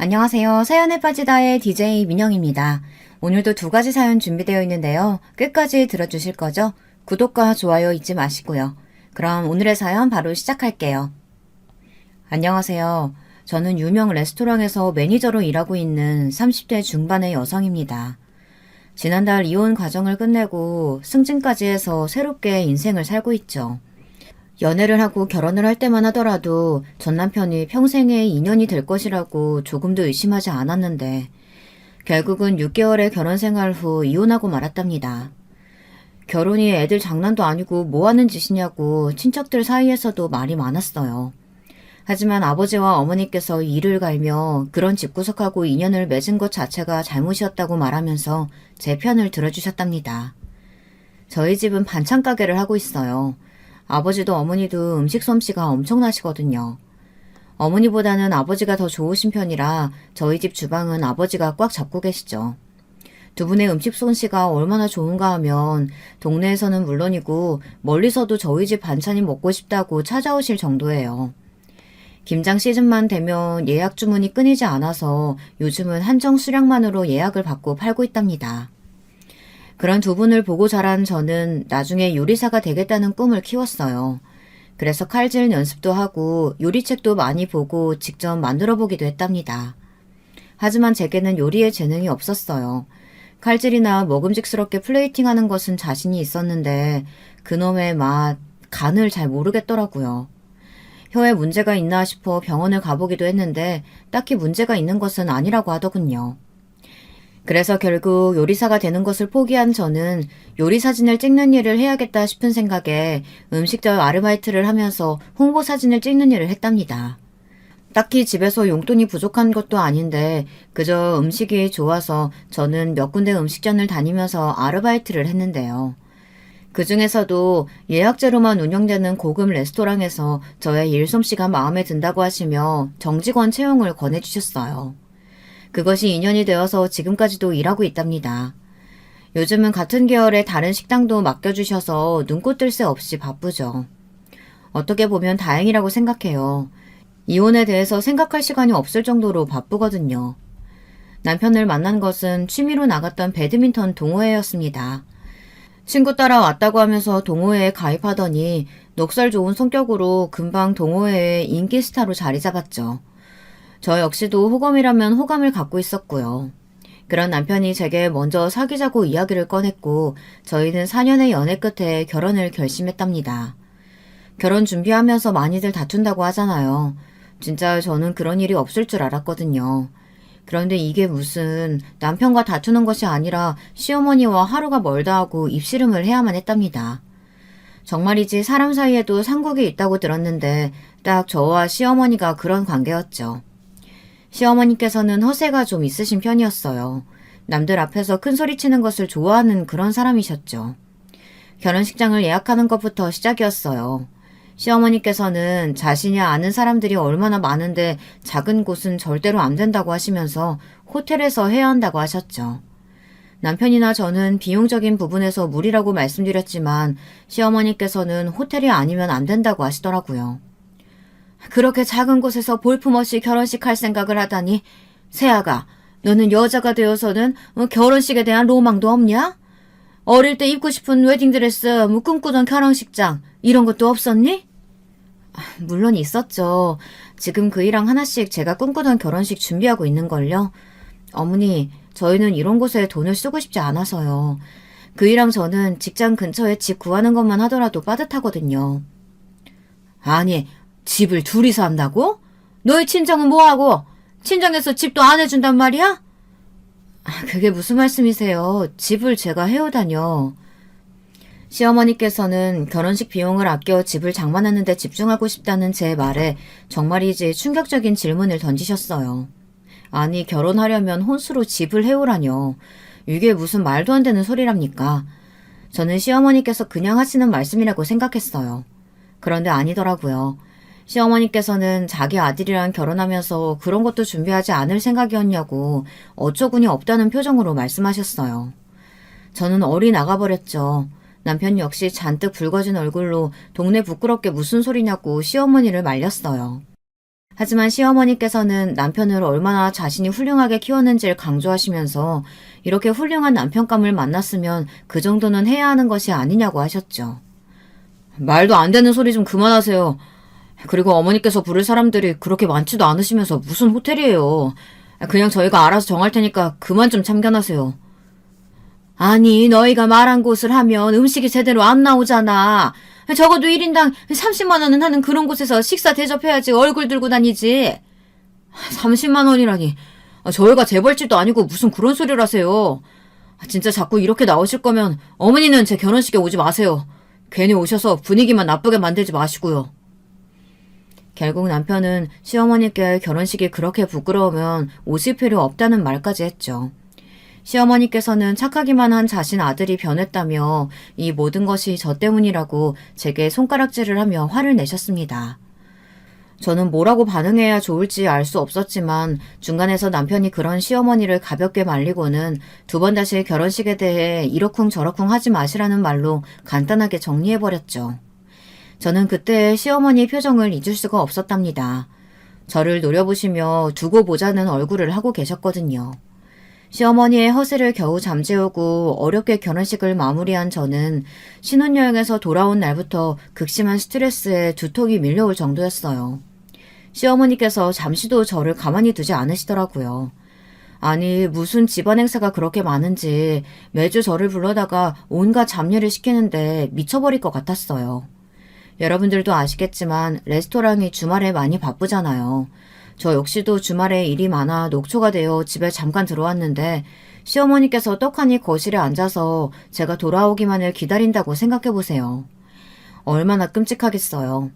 안녕하세요. 사연에 빠지다의 DJ 민영입니다. 오늘도 두 가지 사연 준비되어 있는데요. 끝까지 들어주실 거죠? 구독과 좋아요 잊지 마시고요. 그럼 오늘의 사연 바로 시작할게요. 안녕하세요. 저는 유명 레스토랑에서 매니저로 일하고 있는 30대 중반의 여성입니다. 지난달 이혼 과정을 끝내고 승진까지 해서 새롭게 인생을 살고 있죠. 연애를 하고 결혼을 할 때만 하더라도 전 남편이 평생의 인연이 될 것이라고 조금도 의심하지 않았는데 결국은 6개월의 결혼 생활 후 이혼하고 말았답니다. 결혼이 애들 장난도 아니고 뭐 하는 짓이냐고 친척들 사이에서도 말이 많았어요. 하지만 아버지와 어머니께서 이를 갈며 그런 집구석하고 인연을 맺은 것 자체가 잘못이었다고 말하면서 제 편을 들어주셨답니다. 저희 집은 반찬 가게를 하고 있어요. 아버지도 어머니도 음식 솜씨가 엄청나시거든요. 어머니보다는 아버지가 더 좋으신 편이라 저희 집 주방은 아버지가 꽉 잡고 계시죠. 두 분의 음식 솜씨가 얼마나 좋은가 하면 동네에서는 물론이고 멀리서도 저희 집 반찬이 먹고 싶다고 찾아오실 정도예요. 김장 시즌만 되면 예약 주문이 끊이지 않아서 요즘은 한정 수량만으로 예약을 받고 팔고 있답니다. 그런 두 분을 보고 자란 저는 나중에 요리사가 되겠다는 꿈을 키웠어요. 그래서 칼질 연습도 하고 요리책도 많이 보고 직접 만들어 보기도 했답니다. 하지만 제게는 요리에 재능이 없었어요. 칼질이나 먹음직스럽게 플레이팅하는 것은 자신이 있었는데 그놈의 맛, 간을 잘 모르겠더라고요. 혀에 문제가 있나 싶어 병원을 가보기도 했는데 딱히 문제가 있는 것은 아니라고 하더군요. 그래서 결국 요리사가 되는 것을 포기한 저는 요리 사진을 찍는 일을 해야겠다 싶은 생각에 음식점 아르바이트를 하면서 홍보 사진을 찍는 일을 했답니다. 딱히 집에서 용돈이 부족한 것도 아닌데 그저 음식이 좋아서 저는 몇 군데 음식점을 다니면서 아르바이트를 했는데요. 그 중에서도 예약제로만 운영되는 고급 레스토랑에서 저의 일솜씨가 마음에 든다고 하시며 정직원 채용을 권해주셨어요. 그것이 인연이 되어서 지금까지도 일하고 있답니다. 요즘은 같은 계열의 다른 식당도 맡겨주셔서 눈꽃 뜰 새 없이 바쁘죠. 어떻게 보면 다행이라고 생각해요. 이혼에 대해서 생각할 시간이 없을 정도로 바쁘거든요. 남편을 만난 것은 취미로 나갔던 배드민턴 동호회였습니다. 친구 따라 왔다고 하면서 동호회에 가입하더니 넉살 좋은 성격으로 금방 동호회의 인기 스타로 자리 잡았죠. 저 역시도 호감이라면 호감을 갖고 있었고요. 그런 남편이 제게 먼저 사귀자고 이야기를 꺼냈고 저희는 4년의 연애 끝에 결혼을 결심했답니다. 결혼 준비하면서 많이들 다툰다고 하잖아요. 진짜 저는 그런 일이 없을 줄 알았거든요. 그런데 이게 무슨 남편과 다투는 것이 아니라 시어머니와 하루가 멀다 하고 입씨름을 해야만 했답니다. 정말이지 사람 사이에도 상국이 있다고 들었는데 딱 저와 시어머니가 그런 관계였죠. 시어머니께서는 허세가 좀 있으신 편이었어요. 남들 앞에서 큰 소리 치는 것을 좋아하는 그런 사람이셨죠. 결혼식장을 예약하는 것부터 시작이었어요. 시어머니께서는 자신이 아는 사람들이 얼마나 많은데 작은 곳은 절대로 안 된다고 하시면서 호텔에서 해야 한다고 하셨죠. 남편이나 저는 비용적인 부분에서 무리라고 말씀드렸지만 시어머니께서는 호텔이 아니면 안 된다고 하시더라고요. 그렇게 작은 곳에서 볼품없이 결혼식 할 생각을 하다니 세아가 너는 여자가 되어서는 결혼식에 대한 로망도 없냐? 어릴 때 입고 싶은 웨딩드레스, 꿈꾸던 결혼식장 이런 것도 없었니? 물론 있었죠. 지금 그 일랑 하나씩 제가 꿈꾸던 결혼식 준비하고 있는걸요. 어머니, 저희는 이런 곳에 돈을 쓰고 싶지 않아서요. 그 일랑 저는 직장 근처에 집 구하는 것만 하더라도 빠듯하거든요. 아니, 집을 둘이서 한다고? 너희 친정은 뭐하고? 친정에서 집도 안 해준단 말이야? 그게 무슨 말씀이세요? 집을 제가 해오다뇨. 시어머니께서는 결혼식 비용을 아껴 집을 장만하는 데 집중하고 싶다는 제 말에 정말이지 충격적인 질문을 던지셨어요. 아니 결혼하려면 혼수로 집을 해오라뇨. 이게 무슨 말도 안 되는 소리랍니까? 저는 시어머니께서 그냥 하시는 말씀이라고 생각했어요. 그런데 아니더라고요. 시어머니께서는 자기 아들이랑 결혼하면서 그런 것도 준비하지 않을 생각이었냐고 어처구니 없다는 표정으로 말씀하셨어요. 저는 얼이 나가버렸죠. 남편 역시 잔뜩 붉어진 얼굴로 동네 부끄럽게 무슨 소리냐고 시어머니를 말렸어요. 하지만 시어머니께서는 남편을 얼마나 자신이 훌륭하게 키웠는지를 강조하시면서 이렇게 훌륭한 남편감을 만났으면 그 정도는 해야 하는 것이 아니냐고 하셨죠. 말도 안 되는 소리 좀 그만하세요. 그리고 어머니께서 부를 사람들이 그렇게 많지도 않으시면서 무슨 호텔이에요. 그냥 저희가 알아서 정할 테니까 그만 좀 참견하세요. 아니, 너희가 말한 곳을 하면 음식이 제대로 안 나오잖아. 적어도 1인당 30만 원은 하는 그런 곳에서 식사 대접해야지 얼굴 들고 다니지. 30만 원이라니. 저희가 재벌집도 아니고 무슨 그런 소리를 하세요. 진짜 자꾸 이렇게 나오실 거면 어머니는 제 결혼식에 오지 마세요. 괜히 오셔서 분위기만 나쁘게 만들지 마시고요. 결국 남편은 시어머니께 결혼식이 그렇게 부끄러우면 오실 필요 없다는 말까지 했죠. 시어머니께서는 착하기만 한 자신 아들이 변했다며 이 모든 것이 저 때문이라고 제게 손가락질을 하며 화를 내셨습니다. 저는 뭐라고 반응해야 좋을지 알 수 없었지만 중간에서 남편이 그런 시어머니를 가볍게 말리고는 두 번 다시 결혼식에 대해 이러쿵저러쿵 하지 마시라는 말로 간단하게 정리해버렸죠. 저는 그때 시어머니의 표정을 잊을 수가 없었답니다. 저를 노려보시며 두고 보자는 얼굴을 하고 계셨거든요. 시어머니의 허세를 겨우 잠재우고 어렵게 결혼식을 마무리한 저는 신혼여행에서 돌아온 날부터 극심한 스트레스에 두통이 밀려올 정도였어요. 시어머니께서 잠시도 저를 가만히 두지 않으시더라고요. 아니, 무슨 집안 행사가 그렇게 많은지 매주 저를 불러다가 온갖 잡일을 시키는데 미쳐버릴 것 같았어요. 여러분들도 아시겠지만 레스토랑이 주말에 많이 바쁘잖아요. 저 역시도 주말에 일이 많아 녹초가 되어 집에 잠깐 들어왔는데 시어머니께서 떡하니 거실에 앉아서 제가 돌아오기만을 기다린다고 생각해보세요. 얼마나 끔찍하겠어요.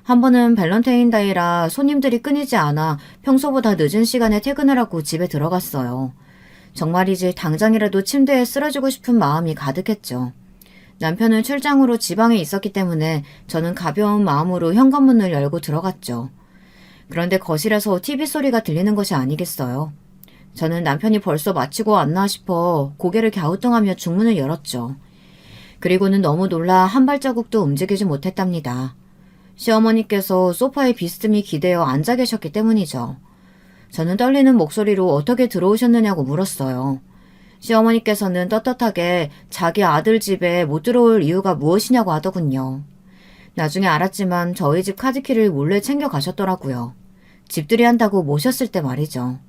한 번은 밸런타인데이라 손님들이 끊이지 않아 평소보다 늦은 시간에 퇴근을 하고 집에 들어갔어요. 정말이지 당장이라도 침대에 쓰러지고 싶은 마음이 가득했죠. 남편은 출장으로 지방에 있었기 때문에 저는 가벼운 마음으로 현관문을 열고 들어갔죠. 그런데 거실에서 TV 소리가 들리는 것이 아니겠어요. 저는 남편이 벌써 마치고 왔나 싶어 고개를 갸우뚱하며 중문을 열었죠. 그리고는 너무 놀라 한 발자국도 움직이지 못했답니다. 시어머니께서 소파에 비스듬히 기대어 앉아 계셨기 때문이죠. 저는 떨리는 목소리로 어떻게 들어오셨느냐고 물었어요. 시어머니께서는 떳떳하게 자기 아들 집에 못 들어올 이유가 무엇이냐고 하더군요. 나중에 알았지만 저희 집 카드키를 몰래 챙겨 가셨더라고요. 집들이 한다고 모셨을 때 말이죠.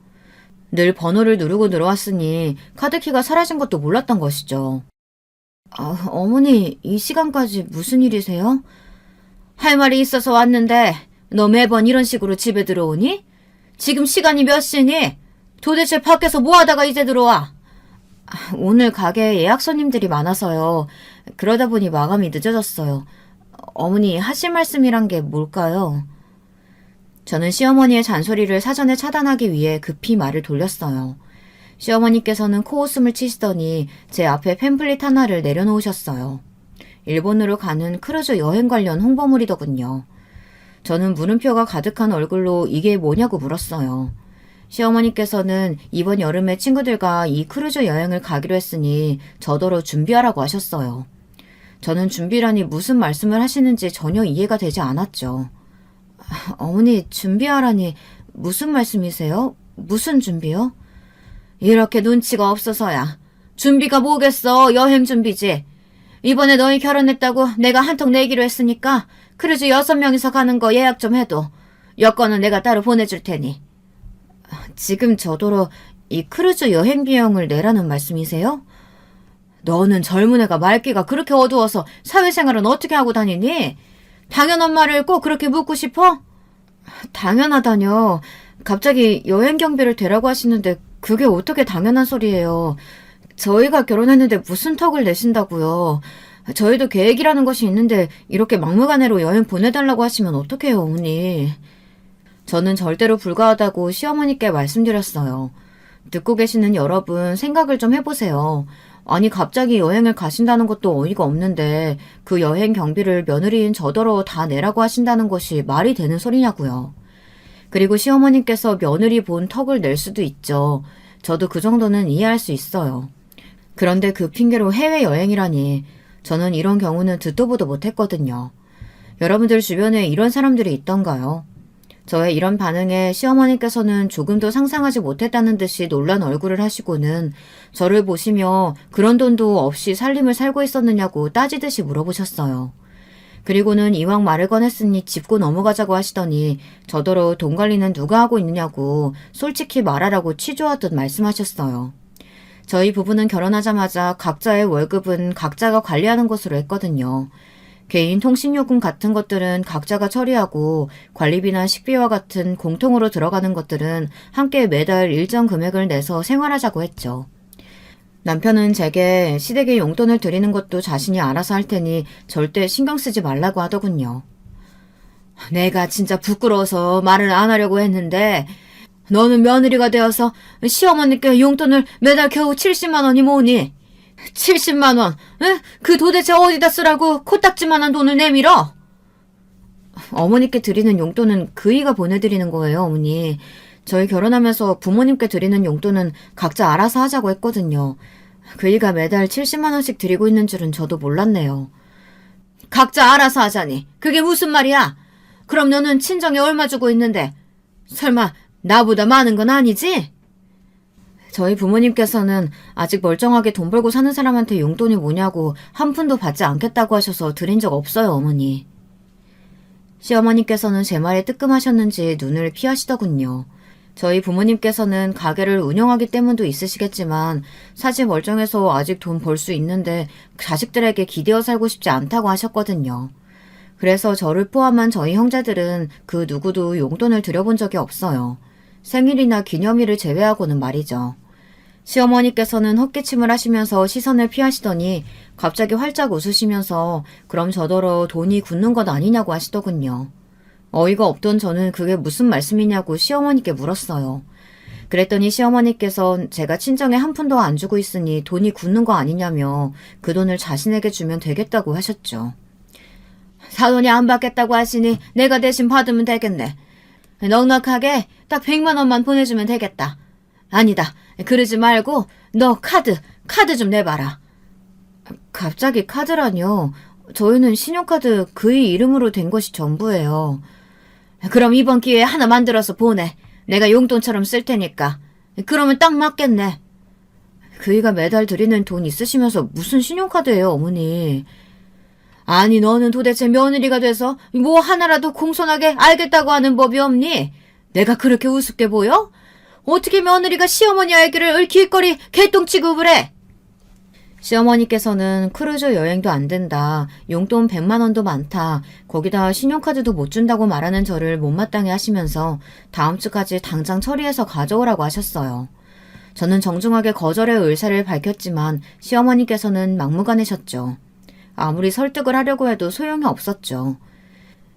늘 번호를 누르고 들어왔으니 카드키가 사라진 것도 몰랐던 것이죠. 어머니, 이 시간까지 무슨 일이세요? 할 말이 있어서 왔는데 너 매번 이런 식으로 집에 들어오니? 지금 시간이 몇 시니? 도대체 밖에서 뭐 하다가 이제 들어와? 오늘 가게에 예약 손님들이 많아서요. 그러다 보니 마감이 늦어졌어요. 어머니 하실 말씀이란 게 뭘까요? 저는 시어머니의 잔소리를 사전에 차단하기 위해 급히 말을 돌렸어요. 시어머니께서는 코웃음을 치시더니 제 앞에 팸플릿 하나를 내려놓으셨어요. 일본으로 가는 크루즈 여행 관련 홍보물이더군요. 저는 물음표가 가득한 얼굴로 이게 뭐냐고 물었어요. 시어머니께서는 이번 여름에 친구들과 이 크루즈 여행을 가기로 했으니 저더러 준비하라고 하셨어요. 저는 준비라니 무슨 말씀을 하시는지 전혀 이해가 되지 않았죠. 어머니, 준비하라니 무슨 말씀이세요? 무슨 준비요? 이렇게 눈치가 없어서야. 준비가 뭐겠어, 여행 준비지. 이번에 너희 결혼했다고 내가 한턱 내기로 했으니까 크루즈 6명이서 가는 거 예약 좀 해둬. 여권은 내가 따로 보내줄 테니. 지금 저더러 이 크루즈 여행 비용을 내라는 말씀이세요? 너는 젊은 애가 말귀가 그렇게 어두워서 사회생활은 어떻게 하고 다니니? 당연한 말을 꼭 그렇게 묻고 싶어? 당연하다뇨. 갑자기 여행 경비를 대라고 하시는데 그게 어떻게 당연한 소리예요. 저희가 결혼했는데 무슨 턱을 내신다고요. 저희도 계획이라는 것이 있는데 이렇게 막무가내로 여행 보내달라고 하시면 어떡해요, 어머니. 저는 절대로 불가하다고 시어머니께 말씀드렸어요. 듣고 계시는 여러분 생각을 좀 해보세요. 아니 갑자기 여행을 가신다는 것도 어이가 없는데 그 여행 경비를 며느리인 저더러 다 내라고 하신다는 것이 말이 되는 소리냐고요. 그리고 시어머님께서 며느리 본 턱을 낼 수도 있죠. 저도 그 정도는 이해할 수 있어요. 그런데 그 핑계로 해외여행이라니 저는 이런 경우는 듣도 보도 못했거든요. 여러분들 주변에 이런 사람들이 있던가요? 저의 이런 반응에 시어머니께서는 조금도 상상하지 못했다는 듯이 놀란 얼굴을 하시고는 저를 보시며 그런 돈도 없이 살림을 살고 있었느냐고 따지듯이 물어보셨어요. 그리고는 이왕 말을 꺼냈으니 짚고 넘어가자고 하시더니 저더러 돈 관리는 누가 하고 있느냐고 솔직히 말하라고 취조하듯 말씀하셨어요. 저희 부부는 결혼하자마자 각자의 월급은 각자가 관리하는 것으로 했거든요. 개인 통신요금 같은 것들은 각자가 처리하고 관리비나 식비와 같은 공통으로 들어가는 것들은 함께 매달 일정 금액을 내서 생활하자고 했죠. 남편은 제게 시댁에 용돈을 드리는 것도 자신이 알아서 할 테니 절대 신경 쓰지 말라고 하더군요. 내가 진짜 부끄러워서 말을 안 하려고 했는데 너는 며느리가 되어서 시어머니께 용돈을 매달 겨우 70만 원이 뭐니? 70만 원, 응? 그 도대체 어디다 쓰라고 코딱지만한 돈을 내밀어? 어머니께 드리는 용돈은 그이가 보내드리는 거예요, 어머니. 저희 결혼하면서 부모님께 드리는 용돈은 각자 알아서 하자고 했거든요. 그이가 매달 70만 원씩 드리고 있는 줄은 저도 몰랐네요. 각자 알아서 하자니 그게 무슨 말이야? 그럼 너는 친정에 얼마 주고 있는데 설마 나보다 많은 건 아니지? 저희 부모님께서는 아직 멀쩡하게 돈 벌고 사는 사람한테 용돈이 뭐냐고 한 푼도 받지 않겠다고 하셔서 드린 적 없어요, 어머니. 시어머니께서는 제 말에 뜨끔하셨는지 눈을 피하시더군요. 저희 부모님께서는 가게를 운영하기 때문도 있으시겠지만 사실 멀쩡해서 아직 돈 벌 수 있는데 자식들에게 기대어 살고 싶지 않다고 하셨거든요. 그래서 저를 포함한 저희 형제들은 그 누구도 용돈을 드려본 적이 없어요. 생일이나 기념일을 제외하고는 말이죠. 시어머니께서는 헛기침을 하시면서 시선을 피하시더니 갑자기 활짝 웃으시면서 그럼 저더러 돈이 굳는 것 아니냐고 하시더군요. 어이가 없던 저는 그게 무슨 말씀이냐고 시어머니께 물었어요. 그랬더니 시어머니께서 제가 친정에 한 푼도 안 주고 있으니 돈이 굳는 거 아니냐며 그 돈을 자신에게 주면 되겠다고 하셨죠. 사돈이 안 받겠다고 하시니 내가 대신 받으면 되겠네. 넉넉하게 딱 100만 원만 보내주면 되겠다. 아니다. 그러지 말고 너 카드 좀 내봐라. 갑자기 카드라뇨. 저희는 신용카드 그의 이름으로 된 것이 전부예요. 그럼 이번 기회에 하나 만들어서 보내. 내가 용돈처럼 쓸 테니까. 그러면 딱 맞겠네. 그이가 매달 드리는 돈 있으시면서 무슨 신용카드예요, 어머니. 아니 너는 도대체 며느리가 돼서 뭐 하나라도 공손하게 알겠다고 하는 법이 없니? 내가 그렇게 우습게 보여? 어떻게 며느리가 시어머니 알기를 을킬거리 개똥 취급을 해? 시어머니께서는 크루즈 여행도 안 된다. 용돈 100만 원도 많다. 거기다 신용카드도 못 준다고 말하는 저를 못마땅해 하시면서 다음 주까지 당장 처리해서 가져오라고 하셨어요. 저는 정중하게 거절의 의사를 밝혔지만 시어머니께서는 막무가내셨죠. 아무리 설득을 하려고 해도 소용이 없었죠.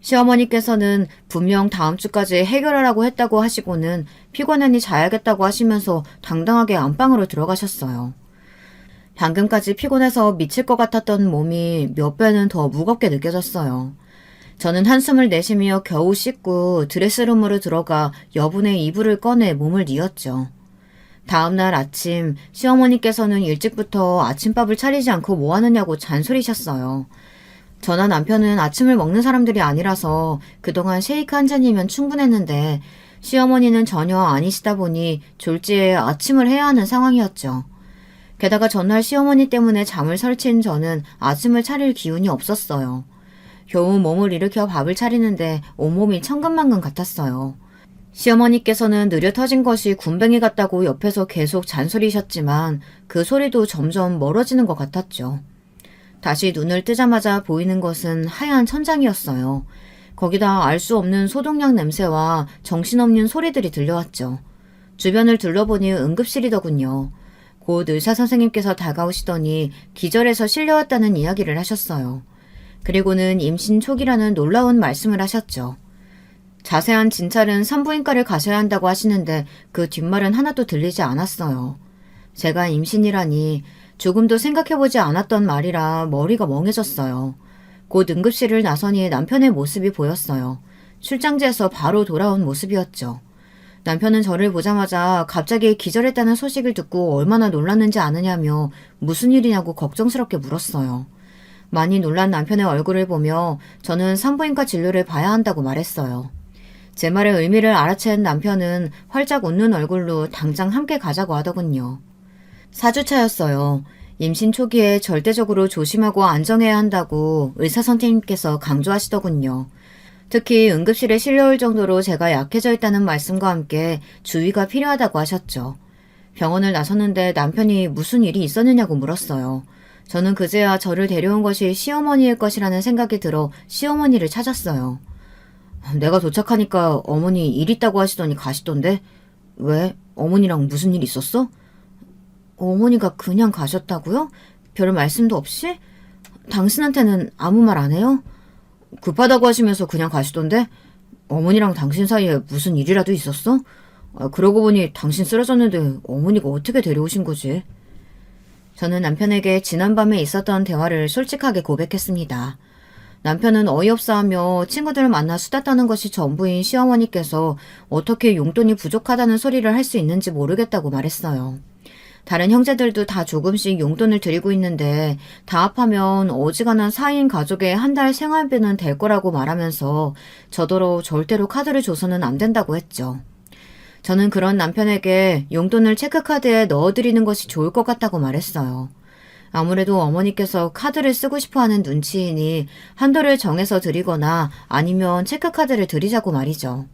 시어머니께서는 분명 다음 주까지 해결하라고 했다고 하시고는 피곤하니 자야겠다고 하시면서 당당하게 안방으로 들어가셨어요. 방금까지 피곤해서 미칠 것 같았던 몸이 몇 배는 더 무겁게 느껴졌어요. 저는 한숨을 내쉬며 겨우 씻고 드레스룸으로 들어가 여분의 이불을 꺼내 몸을 뉘었죠. 다음날 아침 시어머니께서는 일찍부터 아침밥을 차리지 않고 뭐 하느냐고 잔소리셨어요. 저나 남편은 아침을 먹는 사람들이 아니라서 그동안 쉐이크 한 잔이면 충분했는데 시어머니는 전혀 아니시다 보니 졸지에 아침을 해야 하는 상황이었죠. 게다가 전날 시어머니 때문에 잠을 설친 저는 아침을 차릴 기운이 없었어요. 겨우 몸을 일으켜 밥을 차리는데 온몸이 천근만근 같았어요. 시어머니께서는 느려 터진 것이 군뱅이 같다고 옆에서 계속 잔소리셨지만 그 소리도 점점 멀어지는 것 같았죠. 다시 눈을 뜨자마자 보이는 것은 하얀 천장이었어요. 거기다 알 수 없는 소독약 냄새와 정신없는 소리들이 들려왔죠. 주변을 둘러보니 응급실이더군요. 곧 의사 선생님께서 다가오시더니 기절해서 실려왔다는 이야기를 하셨어요. 그리고는 임신 초기라는 놀라운 말씀을 하셨죠. 자세한 진찰은 산부인과를 가셔야 한다고 하시는데 그 뒷말은 하나도 들리지 않았어요. 제가 임신이라니 조금도 생각해보지 않았던 말이라 머리가 멍해졌어요. 곧 응급실을 나서니 남편의 모습이 보였어요. 출장지에서 바로 돌아온 모습이었죠. 남편은 저를 보자마자 갑자기 기절했다는 소식을 듣고 얼마나 놀랐는지 아느냐며 무슨 일이냐고 걱정스럽게 물었어요. 많이 놀란 남편의 얼굴을 보며 저는 산부인과 진료를 봐야 한다고 말했어요. 제 말의 의미를 알아챈 남편은 활짝 웃는 얼굴로 당장 함께 가자고 하더군요. 4주차였어요. 임신 초기에 절대적으로 조심하고 안정해야 한다고 의사 선생님께서 강조하시더군요. 특히 응급실에 실려올 정도로 제가 약해져 있다는 말씀과 함께 주의가 필요하다고 하셨죠. 병원을 나섰는데 남편이 무슨 일이 있었느냐고 물었어요. 저는 그제야 저를 데려온 것이 시어머니일 것이라는 생각이 들어 시어머니를 찾았어요. 내가 도착하니까 어머니 일 있다고 하시더니 가시던데? 왜? 어머니랑 무슨 일 있었어? 어머니가 그냥 가셨다고요? 별 말씀도 없이? 당신한테는 아무 말 안 해요? 급하다고 하시면서 그냥 가시던데? 어머니랑 당신 사이에 무슨 일이라도 있었어? 그러고 보니 당신 쓰러졌는데 어머니가 어떻게 데려오신 거지? 저는 남편에게 지난밤에 있었던 대화를 솔직하게 고백했습니다. 남편은 어이없어하며 친구들을 만나 수다 떠는 것이 전부인 시어머니께서 어떻게 용돈이 부족하다는 소리를 할 수 있는지 모르겠다고 말했어요. 다른 형제들도 다 조금씩 용돈을 드리고 있는데 다 합하면 어지간한 4인 가족의 한 달 생활비는 될 거라고 말하면서 저더러 절대로 카드를 줘서는 안 된다고 했죠. 저는 그런 남편에게 용돈을 체크카드에 넣어드리는 것이 좋을 것 같다고 말했어요. 아무래도 어머니께서 카드를 쓰고 싶어하는 눈치이니 한도를 정해서 드리거나 아니면 체크카드를 드리자고 말이죠.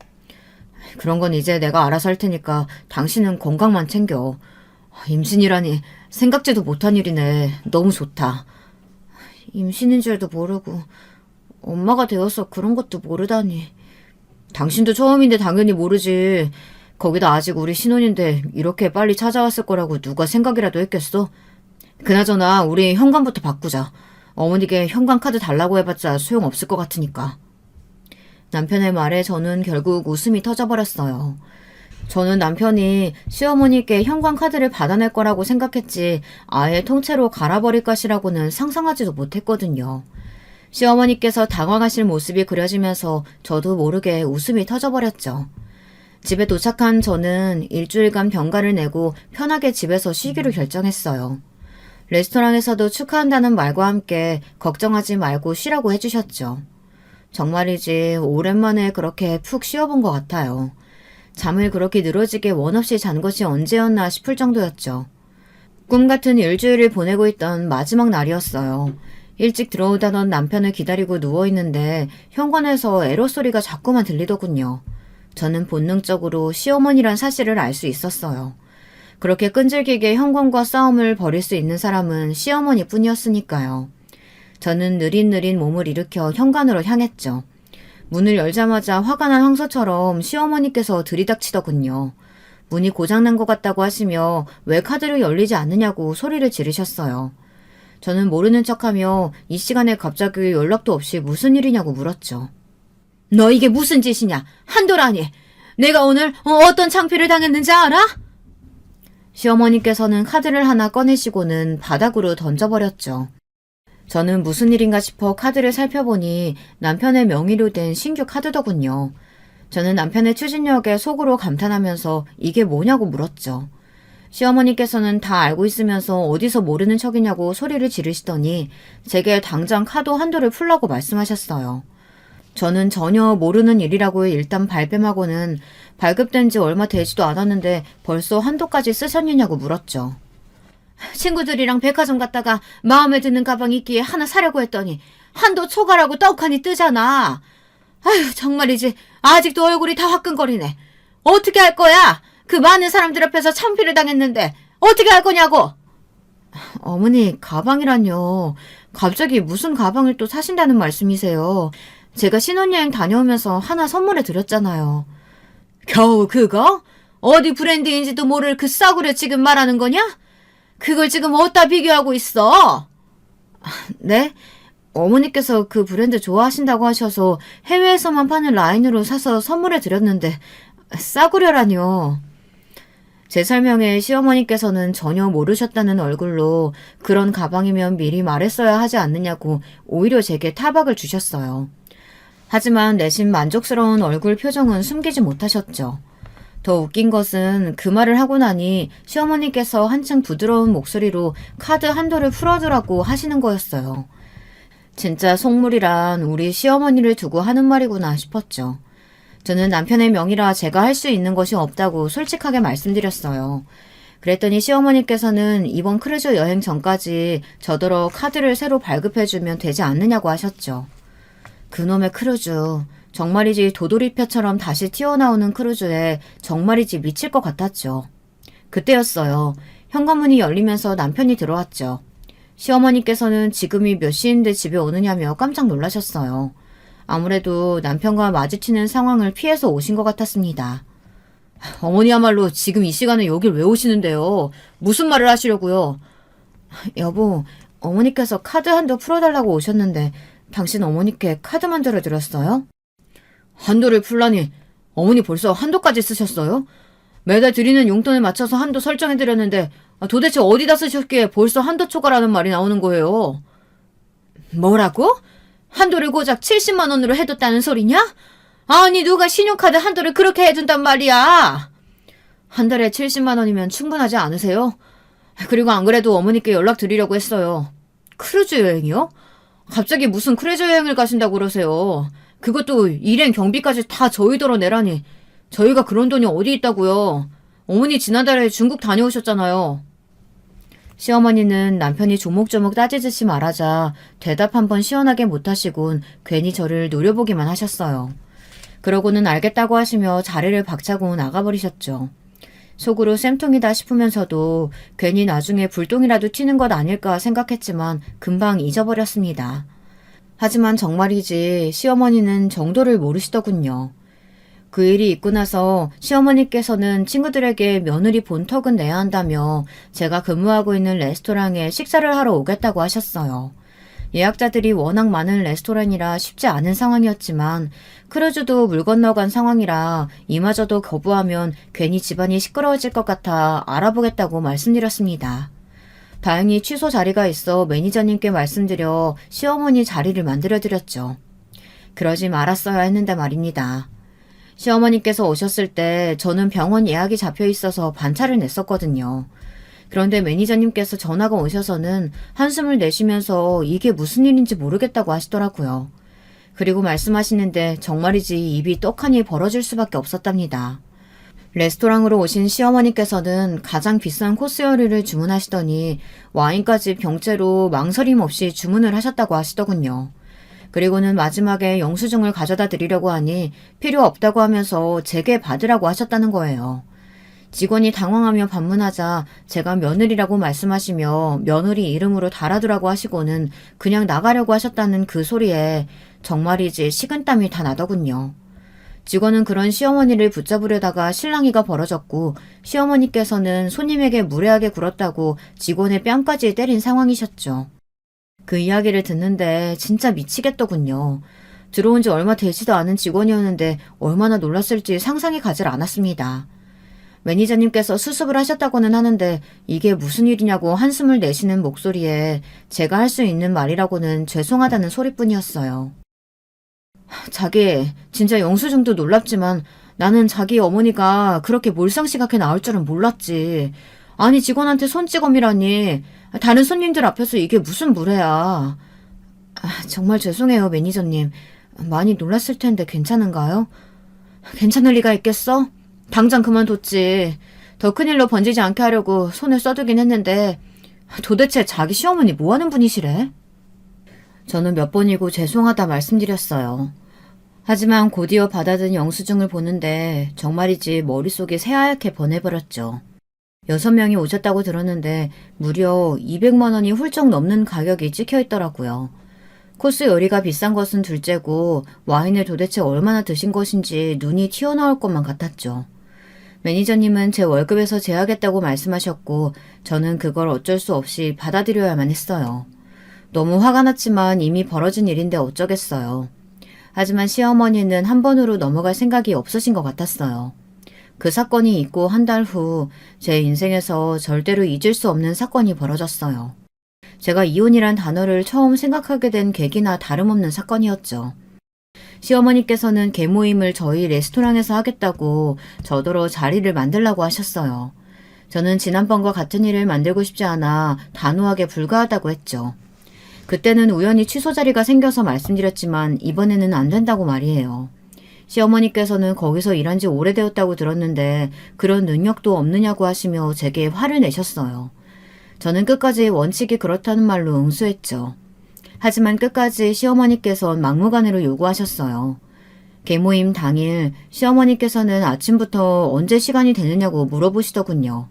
그런 건 이제 내가 알아서 할 테니까 당신은 건강만 챙겨. 임신이라니 생각지도 못한 일이네. 너무 좋다. 임신인 줄도 모르고 엄마가 되어서 그런 것도 모르다니. 당신도 처음인데 당연히 모르지. 거기다 아직 우리 신혼인데 이렇게 빨리 찾아왔을 거라고 누가 생각이라도 했겠어? 그나저나 우리 현관부터 바꾸자. 어머니께 현관카드 달라고 해봤자 소용없을 것 같으니까. 남편의 말에 저는 결국 웃음이 터져버렸어요. 저는 남편이 시어머니께 현관카드를 받아낼 거라고 생각했지 아예 통째로 갈아버릴 것이라고는 상상하지도 못했거든요. 시어머니께서 당황하실 모습이 그려지면서 저도 모르게 웃음이 터져버렸죠. 집에 도착한 저는 일주일간 병가를 내고 편하게 집에서 쉬기로 결정했어요. 레스토랑에서도 축하한다는 말과 함께 걱정하지 말고 쉬라고 해주셨죠. 정말이지 오랜만에 그렇게 푹 쉬어본 것 같아요. 잠을 그렇게 늘어지게 원 없이 잔 것이 언제였나 싶을 정도였죠. 꿈 같은 일주일을 보내고 있던 마지막 날이었어요. 일찍 들어오다던 남편을 기다리고 누워있는데 현관에서 에러 소리가 자꾸만 들리더군요. 저는 본능적으로 시어머니란 사실을 알 수 있었어요. 그렇게 끈질기게 현관과 싸움을 벌일 수 있는 사람은 시어머니뿐이었으니까요. 저는 느릿느릿 몸을 일으켜 현관으로 향했죠. 문을 열자마자 화가 난 황소처럼 시어머니께서 들이닥치더군요. 문이 고장난 것 같다고 하시며 왜 카드를 열리지 않느냐고 소리를 지르셨어요. 저는 모르는 척하며 이 시간에 갑자기 연락도 없이 무슨 일이냐고 물었죠. 너 이게 무슨 짓이냐? 한도라니! 내가 오늘 어떤 창피를 당했는지 알아? 시어머니께서는 카드를 하나 꺼내시고는 바닥으로 던져버렸죠. 저는 무슨 일인가 싶어 카드를 살펴보니 남편의 명의로 된 신규 카드더군요. 저는 남편의 추진력에 속으로 감탄하면서 이게 뭐냐고 물었죠. 시어머니께서는 다 알고 있으면서 어디서 모르는 척이냐고 소리를 지르시더니 제게 당장 카드 한도를 풀라고 말씀하셨어요. 저는 전혀 모르는 일이라고 일단 발뺌하고는 발급된 지 얼마 되지도 않았는데 벌써 한도까지 쓰셨느냐고 물었죠. 친구들이랑 백화점 갔다가 마음에 드는 가방 있기에 하나 사려고 했더니 한도 초과라고 떡하니 뜨잖아. 아휴 정말이지 아직도 얼굴이 다 화끈거리네. 어떻게 할 거야? 그 많은 사람들 앞에서 창피를 당했는데 어떻게 할 거냐고. 어머니 가방이란요. 갑자기 무슨 가방을 또 사신다는 말씀이세요? 제가 신혼여행 다녀오면서 하나 선물해 드렸잖아요. 겨우 그거? 어디 브랜드인지도 모를 그 싸구려 지금 말하는 거냐? 그걸 지금 어디다 비교하고 있어? 네? 어머니께서 그 브랜드 좋아하신다고 하셔서 해외에서만 파는 라인으로 사서 선물해 드렸는데 싸구려라뇨. 제 설명에 시어머니께서는 전혀 모르셨다는 얼굴로 그런 가방이면 미리 말했어야 하지 않느냐고 오히려 제게 타박을 주셨어요. 하지만 내심 만족스러운 얼굴 표정은 숨기지 못하셨죠. 더 웃긴 것은 그 말을 하고 나니 시어머니께서 한층 부드러운 목소리로 카드 한도를 풀어두라고 하시는 거였어요. 진짜 속물이란 우리 시어머니를 두고 하는 말이구나 싶었죠. 저는 남편의 명의라 제가 할 수 있는 것이 없다고 솔직하게 말씀드렸어요. 그랬더니 시어머니께서는 이번 크루즈 여행 전까지 저더러 카드를 새로 발급해주면 되지 않느냐고 하셨죠. 그놈의 크루즈. 정말이지 도돌이표처럼 다시 튀어나오는 크루즈에 정말이지 미칠 것 같았죠. 그때였어요. 현관문이 열리면서 남편이 들어왔죠. 시어머니께서는 지금이 몇 시인데 집에 오느냐며 깜짝 놀라셨어요. 아무래도 남편과 마주치는 상황을 피해서 오신 것 같았습니다. 어머니야말로 지금 이 시간에 여길 왜 오시는데요? 무슨 말을 하시려고요? 여보, 어머니께서 카드 한도 풀어달라고 오셨는데 당신 어머니께 카드 만들어 드렸어요? 한도를 풀라니 어머니 벌써 한도까지 쓰셨어요? 매달 드리는 용돈에 맞춰서 한도 설정해드렸는데 도대체 어디다 쓰셨기에 벌써 한도 초과라는 말이 나오는 거예요. 뭐라고? 한도를 고작 70만 원으로 해뒀다는 소리냐? 아니 누가 신용카드 한도를 그렇게 해준단 말이야. 한 달에 70만 원이면 충분하지 않으세요? 그리고 안 그래도 어머니께 연락드리려고 했어요. 크루즈 여행이요? 갑자기 무슨 크루즈 여행을 가신다고 그러세요. 그것도 일행 경비까지 다 저희더러 내라니. 저희가 그런 돈이 어디 있다고요. 어머니 지난달에 중국 다녀오셨잖아요. 시어머니는 남편이 조목조목 따지듯이 말하자 대답 한번 시원하게 못하시곤 괜히 저를 노려보기만 하셨어요. 그러고는 알겠다고 하시며 자리를 박차고 나가버리셨죠. 속으로 쌤통이다 싶으면서도 괜히 나중에 불똥이라도 튀는 것 아닐까 생각했지만 금방 잊어버렸습니다. 하지만 정말이지 시어머니는 정도를 모르시더군요. 그 일이 있고 나서 시어머니께서는 친구들에게 며느리 본턱은 내야 한다며 제가 근무하고 있는 레스토랑에 식사를 하러 오겠다고 하셨어요. 예약자들이 워낙 많은 레스토랑이라 쉽지 않은 상황이었지만 크루즈도 물 건너간 상황이라 이마저도 거부하면 괜히 집안이 시끄러워질 것 같아 알아보겠다고 말씀드렸습니다. 다행히 취소 자리가 있어 매니저님께 말씀드려 시어머니 자리를 만들어드렸죠. 그러지 말았어야 했는데 말입니다. 시어머니께서 오셨을 때 저는 병원 예약이 잡혀 있어서 반차를 냈었거든요. 그런데 매니저님께서 전화가 오셔서는 한숨을 내쉬면서 이게 무슨 일인지 모르겠다고 하시더라고요. 그리고 말씀하시는데 정말이지 입이 떡하니 벌어질 수밖에 없었답니다. 레스토랑으로 오신 시어머니께서는 가장 비싼 코스 요리를 주문하시더니 와인까지 병째로 망설임 없이 주문을 하셨다고 하시더군요. 그리고는 마지막에 영수증을 가져다 드리려고 하니 필요 없다고 하면서 제게 받으라고 하셨다는 거예요. 직원이 당황하며 반문하자 제가 며느리라고 말씀하시며 며느리 이름으로 달아두라고 하시고는 그냥 나가려고 하셨다는 그 소리에 정말이지 식은땀이 다 나더군요. 직원은 그런 시어머니를 붙잡으려다가 실랑이가 벌어졌고 시어머니께서는 손님에게 무례하게 굴었다고 직원의 뺨까지 때린 상황이셨죠. 그 이야기를 듣는데 진짜 미치겠더군요. 들어온 지 얼마 되지도 않은 직원이었는데 얼마나 놀랐을지 상상이 가질 않았습니다. 매니저님께서 수습을 하셨다고는 하는데 이게 무슨 일이냐고 한숨을 내쉬는 목소리에 제가 할 수 있는 말이라고는 죄송하다는 소리뿐이었어요. 자기, 진짜 영수증도 놀랍지만 나는 자기 어머니가 그렇게 몰상식하게 나올 줄은 몰랐지. 아니 직원한테 손찌검이라니. 다른 손님들 앞에서 이게 무슨 무례야. 정말 죄송해요 매니저님. 많이 놀랐을 텐데 괜찮은가요? 괜찮을 리가 있겠어? 당장 그만뒀지. 더 큰일로 번지지 않게 하려고 손을 써두긴 했는데 도대체 자기 시어머니 뭐하는 분이시래? 저는 몇 번이고 죄송하다 말씀드렸어요. 하지만 곧이어 받아든 영수증을 보는데 정말이지 머릿속이 새하얗게 번해버렸죠. 6명이 오셨다고 들었는데 무려 200만 원이 훌쩍 넘는 가격이 찍혀있더라고요. 코스 요리가 비싼 것은 둘째고 와인을 도대체 얼마나 드신 것인지 눈이 튀어나올 것만 같았죠. 매니저님은 제 월급에서 제하겠다고 말씀하셨고 저는 그걸 어쩔 수 없이 받아들여야만 했어요. 너무 화가 났지만 이미 벌어진 일인데 어쩌겠어요. 하지만 시어머니는 한 번으로 넘어갈 생각이 없으신 것 같았어요. 그 사건이 있고 한 달 후 제 인생에서 절대로 잊을 수 없는 사건이 벌어졌어요. 제가 이혼이란 단어를 처음 생각하게 된 계기나 다름없는 사건이었죠. 시어머니께서는 개모임을 저희 레스토랑에서 하겠다고 저더러 자리를 만들라고 하셨어요. 저는 지난번과 같은 일을 만들고 싶지 않아 단호하게 불가하다고 했죠. 그때는 우연히 취소 자리가 생겨서 말씀드렸지만 이번에는 안 된다고 말이에요. 시어머니께서는 거기서 일한 지 오래되었다고 들었는데 그런 능력도 없느냐고 하시며 제게 화를 내셨어요. 저는 끝까지 원칙이 그렇다는 말로 응수했죠. 하지만 끝까지 시어머니께서는 막무가내로 요구하셨어요. 계모임 당일 시어머니께서는 아침부터 언제 시간이 되느냐고 물어보시더군요.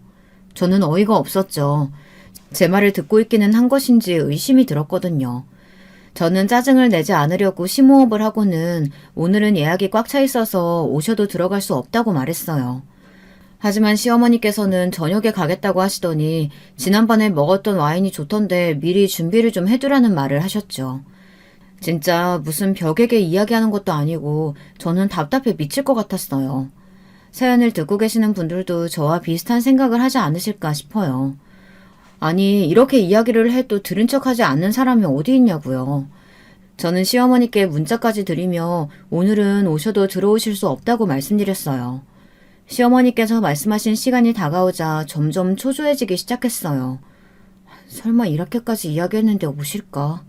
저는 어이가 없었죠. 제 말을 듣고 있기는 한 것인지 의심이 들었거든요. 저는 짜증을 내지 않으려고 심호흡을 하고는 오늘은 예약이 꽉 차 있어서 오셔도 들어갈 수 없다고 말했어요. 하지만 시어머니께서는 저녁에 가겠다고 하시더니 지난번에 먹었던 와인이 좋던데 미리 준비를 좀 해두라는 말을 하셨죠. 진짜 무슨 벽에게 이야기하는 것도 아니고 저는 답답해 미칠 것 같았어요. 사연을 듣고 계시는 분들도 저와 비슷한 생각을 하지 않으실까 싶어요. 아니, 이렇게 이야기를 해도 들은 척하지 않는 사람이 어디 있냐고요. 저는 시어머니께 문자까지 드리며 오늘은 오셔도 들어오실 수 없다고 말씀드렸어요. 시어머니께서 말씀하신 시간이 다가오자 점점 초조해지기 시작했어요. 설마 이렇게까지 이야기했는데 오실까?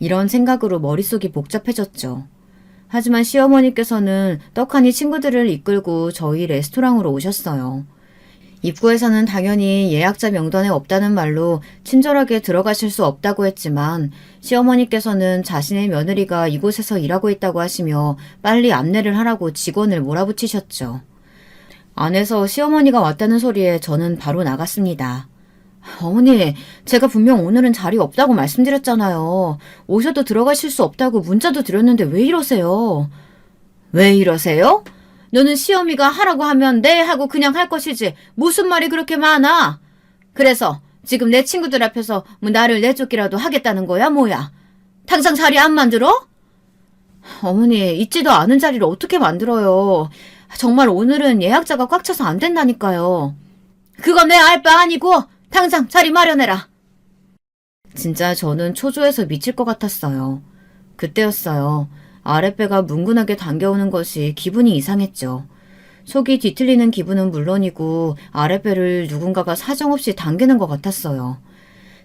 이런 생각으로 머릿속이 복잡해졌죠. 하지만 시어머니께서는 떡하니 친구들을 이끌고 저희 레스토랑으로 오셨어요. 입구에서는 당연히 예약자 명단에 없다는 말로 친절하게 들어가실 수 없다고 했지만 시어머니께서는 자신의 며느리가 이곳에서 일하고 있다고 하시며 빨리 안내를 하라고 직원을 몰아붙이셨죠. 안에서 시어머니가 왔다는 소리에 저는 바로 나갔습니다. 어머니, 제가 분명 오늘은 자리 없다고 말씀드렸잖아요. 오셔도 들어가실 수 없다고 문자도 드렸는데 왜 이러세요? 왜 이러세요? 너는 시어미가 하라고 하면 네 하고 그냥 할 것이지 무슨 말이 그렇게 많아? 그래서 지금 내 친구들 앞에서 뭐 나를 내쫓기라도 하겠다는 거야 뭐야? 당장 자리 안 만들어? 어머니, 있지도 않은 자리를 어떻게 만들어요? 정말 오늘은 예약자가 꽉 차서 안 된다니까요. 그건 내 알 바 아니고 당장 자리 마련해라. 진짜 저는 초조해서 미칠 것 같았어요. 그때였어요. 아랫배가 뭉근하게 당겨오는 것이 기분이 이상했죠. 속이 뒤틀리는 기분은 물론이고 아랫배를 누군가가 사정없이 당기는 것 같았어요.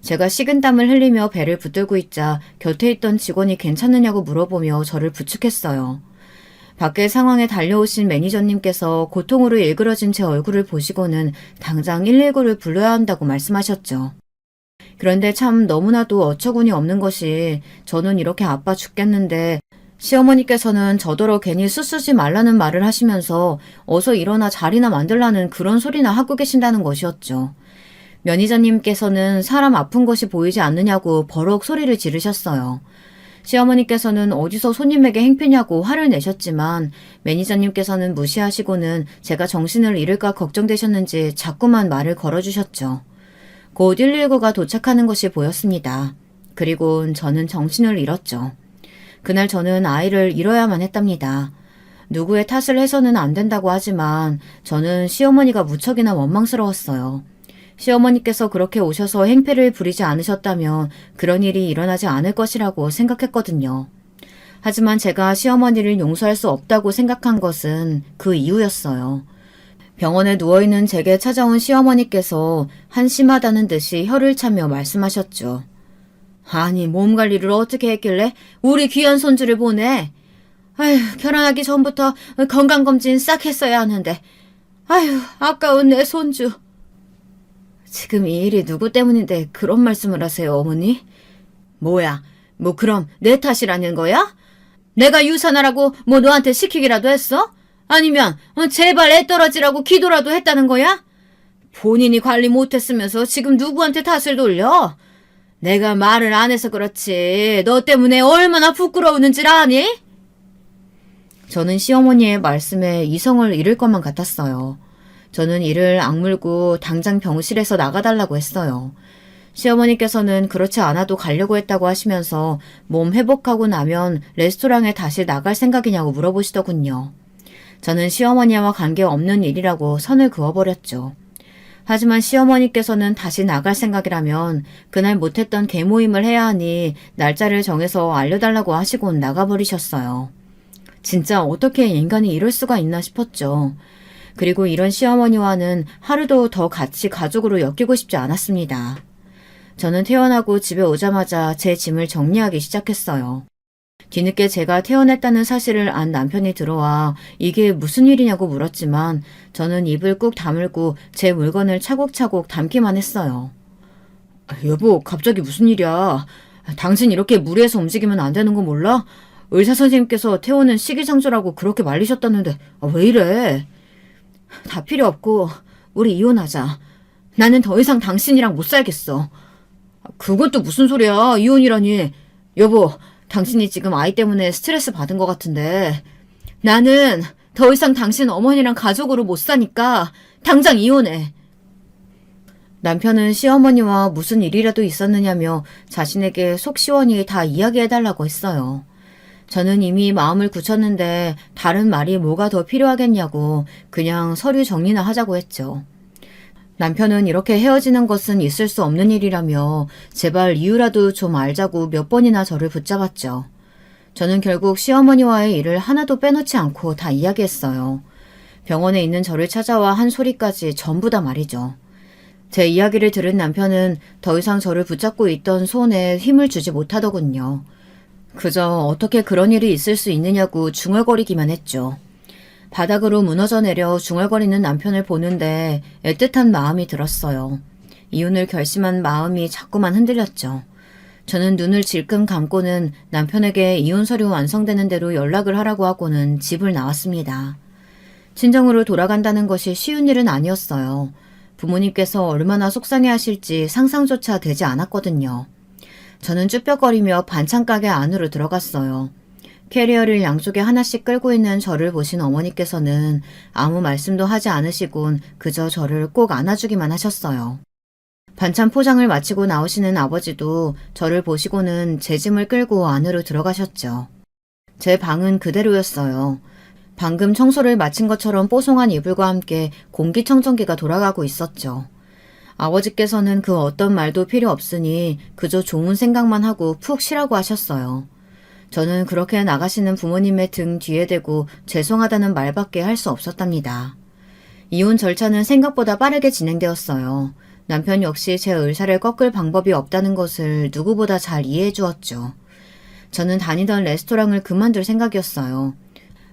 제가 식은땀을 흘리며 배를 붙들고 있자 곁에 있던 직원이 괜찮느냐고 물어보며 저를 부축했어요. 밖의 상황에 달려오신 매니저님께서 고통으로 일그러진 제 얼굴을 보시고는 당장 119를 불러야 한다고 말씀하셨죠. 그런데 참 너무나도 어처구니 없는 것이 저는 이렇게 아파 죽겠는데 시어머니께서는 저더러 괜히 수쓰지 말라는 말을 하시면서 어서 일어나 자리나 만들라는 그런 소리나 하고 계신다는 것이었죠. 매니저님께서는 사람 아픈 것이 보이지 않느냐고 버럭 소리를 지르셨어요. 시어머니께서는 어디서 손님에게 행패냐고 화를 내셨지만 매니저님께서는 무시하시고는 제가 정신을 잃을까 걱정되셨는지 자꾸만 말을 걸어주셨죠. 곧 119가 도착하는 것이 보였습니다. 그리고 저는 정신을 잃었죠. 그날 저는 아이를 잃어야만 했답니다. 누구의 탓을 해서는 안 된다고 하지만 저는 시어머니가 무척이나 원망스러웠어요. 시어머니께서 그렇게 오셔서 행패를 부리지 않으셨다면 그런 일이 일어나지 않을 것이라고 생각했거든요. 하지만 제가 시어머니를 용서할 수 없다고 생각한 것은 그 이유였어요. 병원에 누워있는 제게 찾아온 시어머니께서 한심하다는 듯이 혀를 차며 말씀하셨죠. 아니, 몸 관리를 어떻게 했길래 우리 귀한 손주를 보내? 아휴, 결혼하기 전부터 건강검진 싹 했어야 하는데. 아휴, 아까운 내 손주. 지금 이 일이 누구 때문인데 그런 말씀을 하세요, 어머니? 뭐야, 뭐 그럼 내 탓이라는 거야? 내가 유산하라고 뭐 너한테 시키기라도 했어? 아니면 제발 애 떨어지라고 기도라도 했다는 거야? 본인이 관리 못했으면서 지금 누구한테 탓을 돌려? 내가 말을 안 해서 그렇지 너 때문에 얼마나 부끄러우는지 아니? 저는 시어머니의 말씀에 이성을 잃을 것만 같았어요. 저는 이를 악물고 당장 병실에서 나가달라고 했어요. 시어머니께서는 그렇지 않아도 가려고 했다고 하시면서 몸 회복하고 나면 레스토랑에 다시 나갈 생각이냐고 물어보시더군요. 저는 시어머니와 관계없는 일이라고 선을 그어버렸죠. 하지만 시어머니께서는 다시 나갈 생각이라면 그날 못했던 개모임을 해야 하니 날짜를 정해서 알려달라고 하시곤 나가버리셨어요. 진짜 어떻게 인간이 이럴 수가 있나 싶었죠. 그리고 이런 시어머니와는 하루도 더 같이 가족으로 엮이고 싶지 않았습니다. 저는 퇴원하고 집에 오자마자 제 짐을 정리하기 시작했어요. 뒤늦게 제가 퇴원했다는 사실을 안 남편이 들어와 이게 무슨 일이냐고 물었지만 저는 입을 꾹 다물고 제 물건을 차곡차곡 담기만 했어요. 여보, 갑자기 무슨 일이야? 당신 이렇게 무리해서 움직이면 안 되는 거 몰라? 의사 선생님께서 퇴원은 시기상조라고 그렇게 말리셨다는데 왜 이래? 다 필요 없고 우리 이혼하자. 나는 더 이상 당신이랑 못 살겠어. 그건 또 무슨 소리야? 이혼이라니. 여보, 당신이 지금 아이 때문에 스트레스 받은 것 같은데 나는 더 이상 당신 어머니랑 가족으로 못 사니까 당장 이혼해. 남편은 시어머니와 무슨 일이라도 있었느냐며 자신에게 속 시원히 다 이야기해달라고 했어요. 저는 이미 마음을 굳혔는데 다른 말이 뭐가 더 필요하겠냐고 그냥 서류 정리나 하자고 했죠. 남편은 이렇게 헤어지는 것은 있을 수 없는 일이라며 제발 이유라도 좀 알자고 몇 번이나 저를 붙잡았죠. 저는 결국 시어머니와의 일을 하나도 빼놓지 않고 다 이야기했어요. 병원에 있는 저를 찾아와 한 소리까지 전부 다 말이죠. 제 이야기를 들은 남편은 더 이상 저를 붙잡고 있던 손에 힘을 주지 못하더군요. 그저 어떻게 그런 일이 있을 수 있느냐고 중얼거리기만 했죠. 바닥으로 무너져 내려 중얼거리는 남편을 보는데 애틋한 마음이 들었어요. 이혼을 결심한 마음이 자꾸만 흔들렸죠. 저는 눈을 질끈 감고는 남편에게 이혼 서류 완성되는 대로 연락을 하라고 하고는 집을 나왔습니다. 친정으로 돌아간다는 것이 쉬운 일은 아니었어요. 부모님께서 얼마나 속상해하실지 상상조차 되지 않았거든요. 저는 쭈뼛거리며 반찬 가게 안으로 들어갔어요. 캐리어를 양쪽에 하나씩 끌고 있는 저를 보신 어머니께서는 아무 말씀도 하지 않으시곤 그저 저를 꼭 안아주기만 하셨어요. 반찬 포장을 마치고 나오시는 아버지도 저를 보시고는 제 짐을 끌고 안으로 들어가셨죠. 제 방은 그대로였어요. 방금 청소를 마친 것처럼 뽀송한 이불과 함께 공기청정기가 돌아가고 있었죠. 아버지께서는 그 어떤 말도 필요 없으니 그저 좋은 생각만 하고 푹 쉬라고 하셨어요. 저는 그렇게 나가시는 부모님의 등 뒤에 대고 죄송하다는 말밖에 할 수 없었답니다. 이혼 절차는 생각보다 빠르게 진행되었어요. 남편 역시 제 의사를 꺾을 방법이 없다는 것을 누구보다 잘 이해해 주었죠. 저는 다니던 레스토랑을 그만둘 생각이었어요.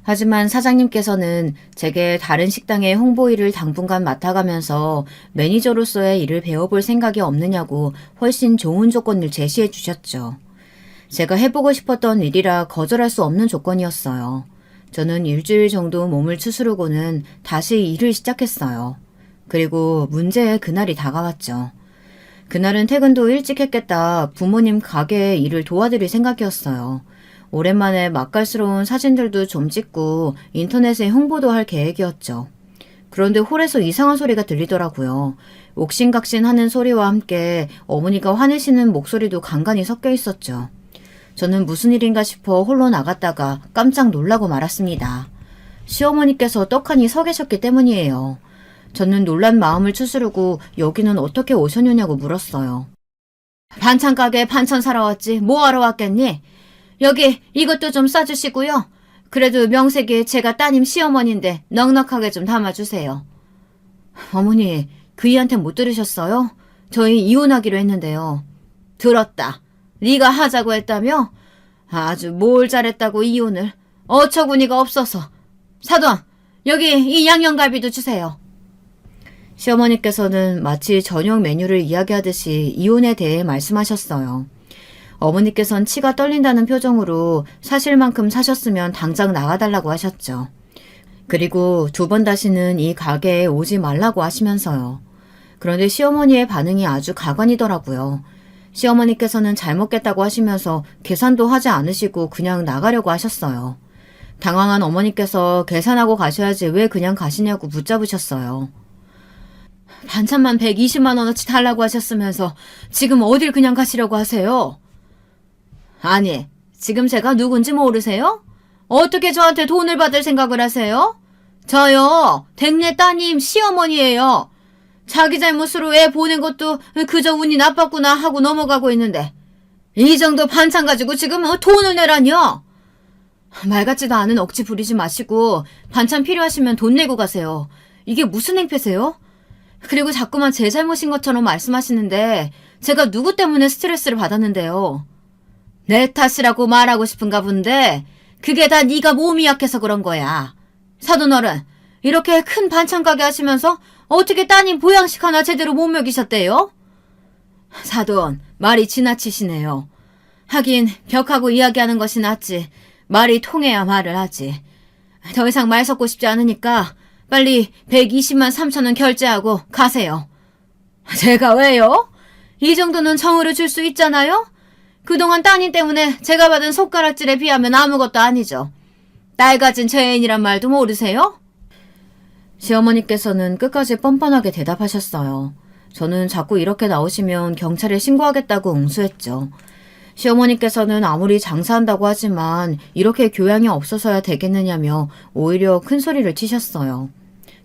하지만 사장님께서는 제게 다른 식당의 홍보 일을 당분간 맡아가면서 매니저로서의 일을 배워볼 생각이 없느냐고 훨씬 좋은 조건을 제시해 주셨죠. 제가 해보고 싶었던 일이라 거절할 수 없는 조건이었어요. 저는 일주일 정도 몸을 추스르고는 다시 일을 시작했어요. 그리고 문제의 그날이 다가왔죠. 그날은 퇴근도 일찍 했겠다 부모님 가게에 일을 도와드릴 생각이었어요. 오랜만에 맛깔스러운 사진들도 좀 찍고 인터넷에 홍보도 할 계획이었죠. 그런데 홀에서 이상한 소리가 들리더라고요. 옥신각신하는 소리와 함께 어머니가 화내시는 목소리도 간간히 섞여 있었죠. 저는 무슨 일인가 싶어 홀로 나갔다가 깜짝 놀라고 말았습니다. 시어머니께서 떡하니 서 계셨기 때문이에요. 저는 놀란 마음을 추스르고 여기는 어떻게 오셨느냐고 물었어요. 반찬 가게에 반찬 사러 왔지 뭐 하러 왔겠니? 여기 이것도 좀 싸주시고요. 그래도 명색이 제가 따님 시어머니인데 넉넉하게 좀 담아주세요. 어머니, 그이한테 못 들으셨어요? 저희 이혼하기로 했는데요. 들었다. 네가 하자고 했다며? 아주 뭘 잘했다고 이혼을. 어처구니가 없어서. 사돈, 여기 이 양념갈비도 주세요. 시어머니께서는 마치 저녁 메뉴를 이야기하듯이 이혼에 대해 말씀하셨어요. 어머니께선 치가 떨린다는 표정으로 사실만큼 사셨으면 당장 나가달라고 하셨죠. 그리고 두 번 다시는 이 가게에 오지 말라고 하시면서요. 그런데 시어머니의 반응이 아주 가관이더라고요. 시어머니께서는 잘 먹겠다고 하시면서 계산도 하지 않으시고 그냥 나가려고 하셨어요. 당황한 어머니께서 계산하고 가셔야지 왜 그냥 가시냐고 붙잡으셨어요. 반찬만 120만 원어치 달라고 하셨으면서 지금 어딜 그냥 가시려고 하세요? 아니, 지금 제가 누군지 모르세요? 어떻게 저한테 돈을 받을 생각을 하세요? 저요, 댁내 따님 시어머니예요. 자기 잘못으로 애 보낸 것도 그저 운이 나빴구나 하고 넘어가고 있는데 이 정도 반찬 가지고 지금 돈을 내라니요? 말 같지도 않은 억지 부리지 마시고 반찬 필요하시면 돈 내고 가세요. 이게 무슨 행패세요? 그리고 자꾸만 제 잘못인 것처럼 말씀하시는데 제가 누구 때문에 스트레스를 받았는데요. 내 탓이라고 말하고 싶은가 본데 그게 다 네가 몸이 약해서 그런 거야. 사돈어른, 이렇게 큰 반찬 가게 하시면서 어떻게 따님 보양식 하나 제대로 못 먹이셨대요? 사돈, 말이 지나치시네요. 하긴 벽하고 이야기하는 것이 낫지. 말이 통해야 말을 하지. 더 이상 말 섞고 싶지 않으니까 빨리 120만 3천원 결제하고 가세요. 제가 왜요? 이 정도는 정으로 줄 수 있잖아요? 그동안 따님 때문에 제가 받은 손가락질에 비하면 아무것도 아니죠. 딸 가진 죄인이란 말도 모르세요? 시어머니께서는 끝까지 뻔뻔하게 대답하셨어요. 저는 자꾸 이렇게 나오시면 경찰에 신고하겠다고 응수했죠. 시어머니께서는 아무리 장사한다고 하지만 이렇게 교양이 없어서야 되겠느냐며 오히려 큰 소리를 치셨어요.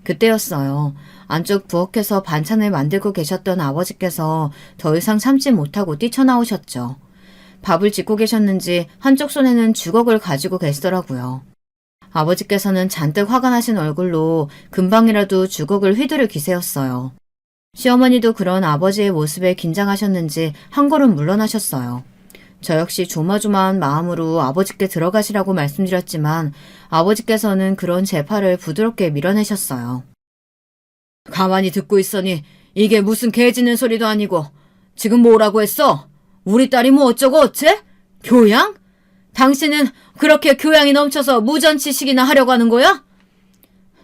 그때였어요. 안쪽 부엌에서 반찬을 만들고 계셨던 아버지께서 더 이상 참지 못하고 뛰쳐나오셨죠. 밥을 짓고 계셨는지 한쪽 손에는 주걱을 가지고 계시더라고요. 아버지께서는 잔뜩 화가 나신 얼굴로 금방이라도 주걱을 휘두를 기세였어요. 시어머니도 그런 아버지의 모습에 긴장하셨는지 한 걸음 물러나셨어요. 저 역시 조마조마한 마음으로 아버지께 들어가시라고 말씀드렸지만 아버지께서는 그런 제 팔을 부드럽게 밀어내셨어요. 가만히 듣고 있으니 이게 무슨 개 짖는 소리도 아니고 지금 뭐라고 했어? 우리 딸이 뭐 어쩌고 어째? 교양? 당신은 그렇게 교양이 넘쳐서 무전치식이나 하려고 하는 거야?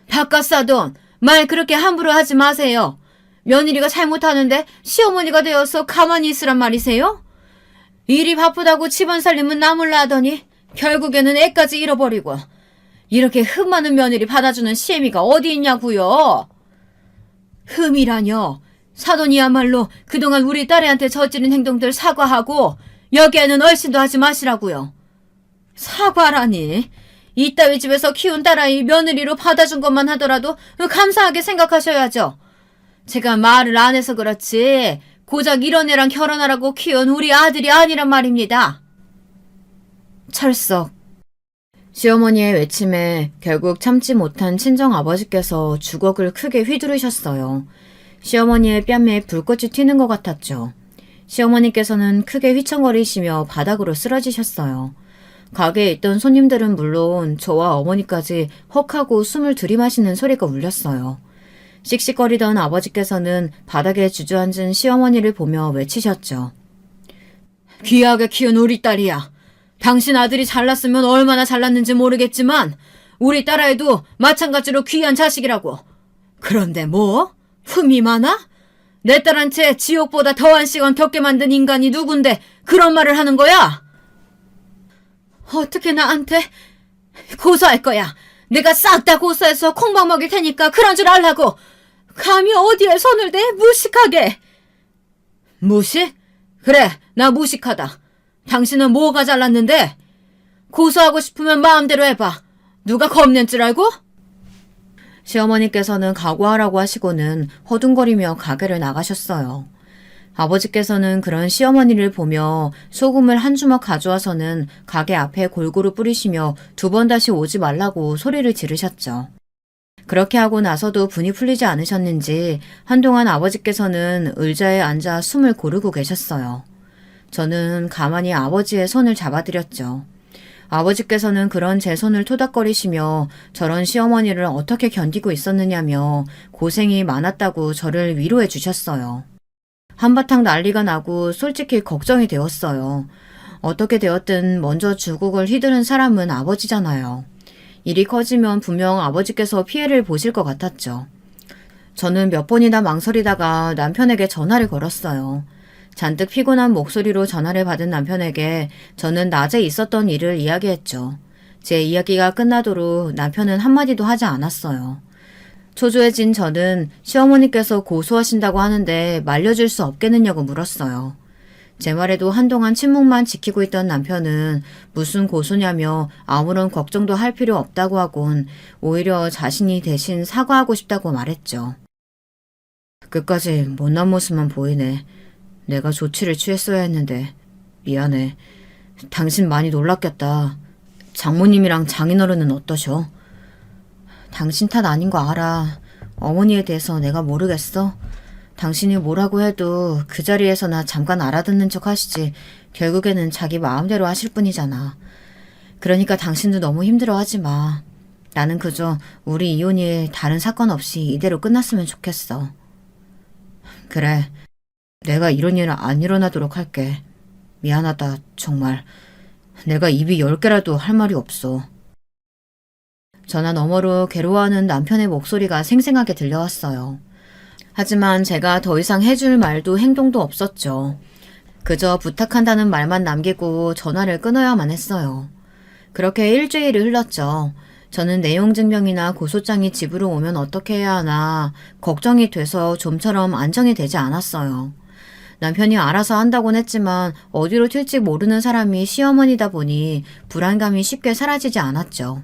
바깥사돈, 말 그렇게 함부로 하지 마세요. 며느리가 잘못하는데 시어머니가 되어서 가만히 있으란 말이세요? 일이 바쁘다고 집안 살림은 나몰라 하더니 결국에는 애까지 잃어버리고 이렇게 흠 많은 며느리 받아주는 시애미가 어디 있냐고요? 흠이라뇨. 사돈이야말로 그동안 우리 딸애한테 저지른 행동들 사과하고 여기에는 얼씬도 하지 마시라고요. 사과라니. 이따위 집에서 키운 딸아이 며느리로 받아준 것만 하더라도 감사하게 생각하셔야죠. 제가 말을 안 해서 그렇지 고작 이런 애랑 결혼하라고 키운 우리 아들이 아니란 말입니다. 철석. 시어머니의 외침에 결국 참지 못한 친정아버지께서 주걱을 크게 휘두르셨어요. 시어머니의 뺨에 불꽃이 튀는 것 같았죠. 시어머니께서는 크게 휘청거리시며 바닥으로 쓰러지셨어요. 가게에 있던 손님들은 물론 저와 어머니까지 헉하고 숨을 들이마시는 소리가 울렸어요. 씩씩거리던 아버지께서는 바닥에 주저앉은 시어머니를 보며 외치셨죠. 귀하게 키운 우리 딸이야. 당신 아들이 잘났으면 얼마나 잘났는지 모르겠지만 우리 딸아이도 마찬가지로 귀한 자식이라고. 그런데 뭐? 흠이 많아? 내 딸한테 지옥보다 더한 시간 겪게 만든 인간이 누군데 그런 말을 하는 거야? 어떻게 나한테? 고소할 거야. 내가 싹 다 고소해서 콩밥 먹일 테니까 그런 줄 알라고. 감히 어디에 손을 대? 무식하게. 무식? 그래, 나 무식하다. 당신은 뭐가 잘났는데? 고소하고 싶으면 마음대로 해봐. 누가 겁낸 줄 알고? 시어머니께서는 각오하라고 하시고는 허둥거리며 가게를 나가셨어요. 아버지께서는 그런 시어머니를 보며 소금을 한 주먹 가져와서는 가게 앞에 골고루 뿌리시며 두 번 다시 오지 말라고 소리를 지르셨죠. 그렇게 하고 나서도 분이 풀리지 않으셨는지 한동안 아버지께서는 의자에 앉아 숨을 고르고 계셨어요. 저는 가만히 아버지의 손을 잡아드렸죠. 아버지께서는 그런 제 손을 토닥거리시며 저런 시어머니를 어떻게 견디고 있었느냐며 고생이 많았다고 저를 위로해 주셨어요. 한바탕 난리가 나고 솔직히 걱정이 되었어요. 어떻게 되었든 먼저 주걱을 휘두른 사람은 아버지잖아요. 일이 커지면 분명 아버지께서 피해를 보실 것 같았죠. 저는 몇 번이나 망설이다가 남편에게 전화를 걸었어요. 잔뜩 피곤한 목소리로 전화를 받은 남편에게 저는 낮에 있었던 일을 이야기했죠. 제 이야기가 끝나도록 남편은 한마디도 하지 않았어요. 초조해진 저는 시어머니께서 고소하신다고 하는데 말려줄 수 없겠느냐고 물었어요. 제 말에도 한동안 침묵만 지키고 있던 남편은 무슨 고소냐며 아무런 걱정도 할 필요 없다고 하곤 오히려 자신이 대신 사과하고 싶다고 말했죠. 끝까지 못난 모습만 보이네. 내가 조치를 취했어야 했는데 미안해. 당신 많이 놀랐겠다. 장모님이랑 장인어른은 어떠셔? 당신 탓 아닌 거 알아. 어머니에 대해서 내가 모르겠어? 당신이 뭐라고 해도 그 자리에서나 잠깐 알아듣는 척 하시지 결국에는 자기 마음대로 하실 뿐이잖아. 그러니까 당신도 너무 힘들어하지 마. 나는 그저 우리 이혼이 다른 사건 없이 이대로 끝났으면 좋겠어. 그래, 내가 이런 일 안 일어나도록 할게. 미안하다, 정말. 내가 입이 10개라도 할 말이 없어. 전화 너머로 괴로워하는 남편의 목소리가 생생하게 들려왔어요. 하지만 제가 더 이상 해줄 말도 행동도 없었죠. 그저 부탁한다는 말만 남기고 전화를 끊어야만 했어요. 그렇게 일주일이 흘렀죠. 저는 내용 증명이나 고소장이 집으로 오면 어떻게 해야 하나 걱정이 돼서 좀처럼 안정이 되지 않았어요. 남편이 알아서 한다곤 했지만 어디로 튈지 모르는 사람이 시어머니다 보니 불안감이 쉽게 사라지지 않았죠.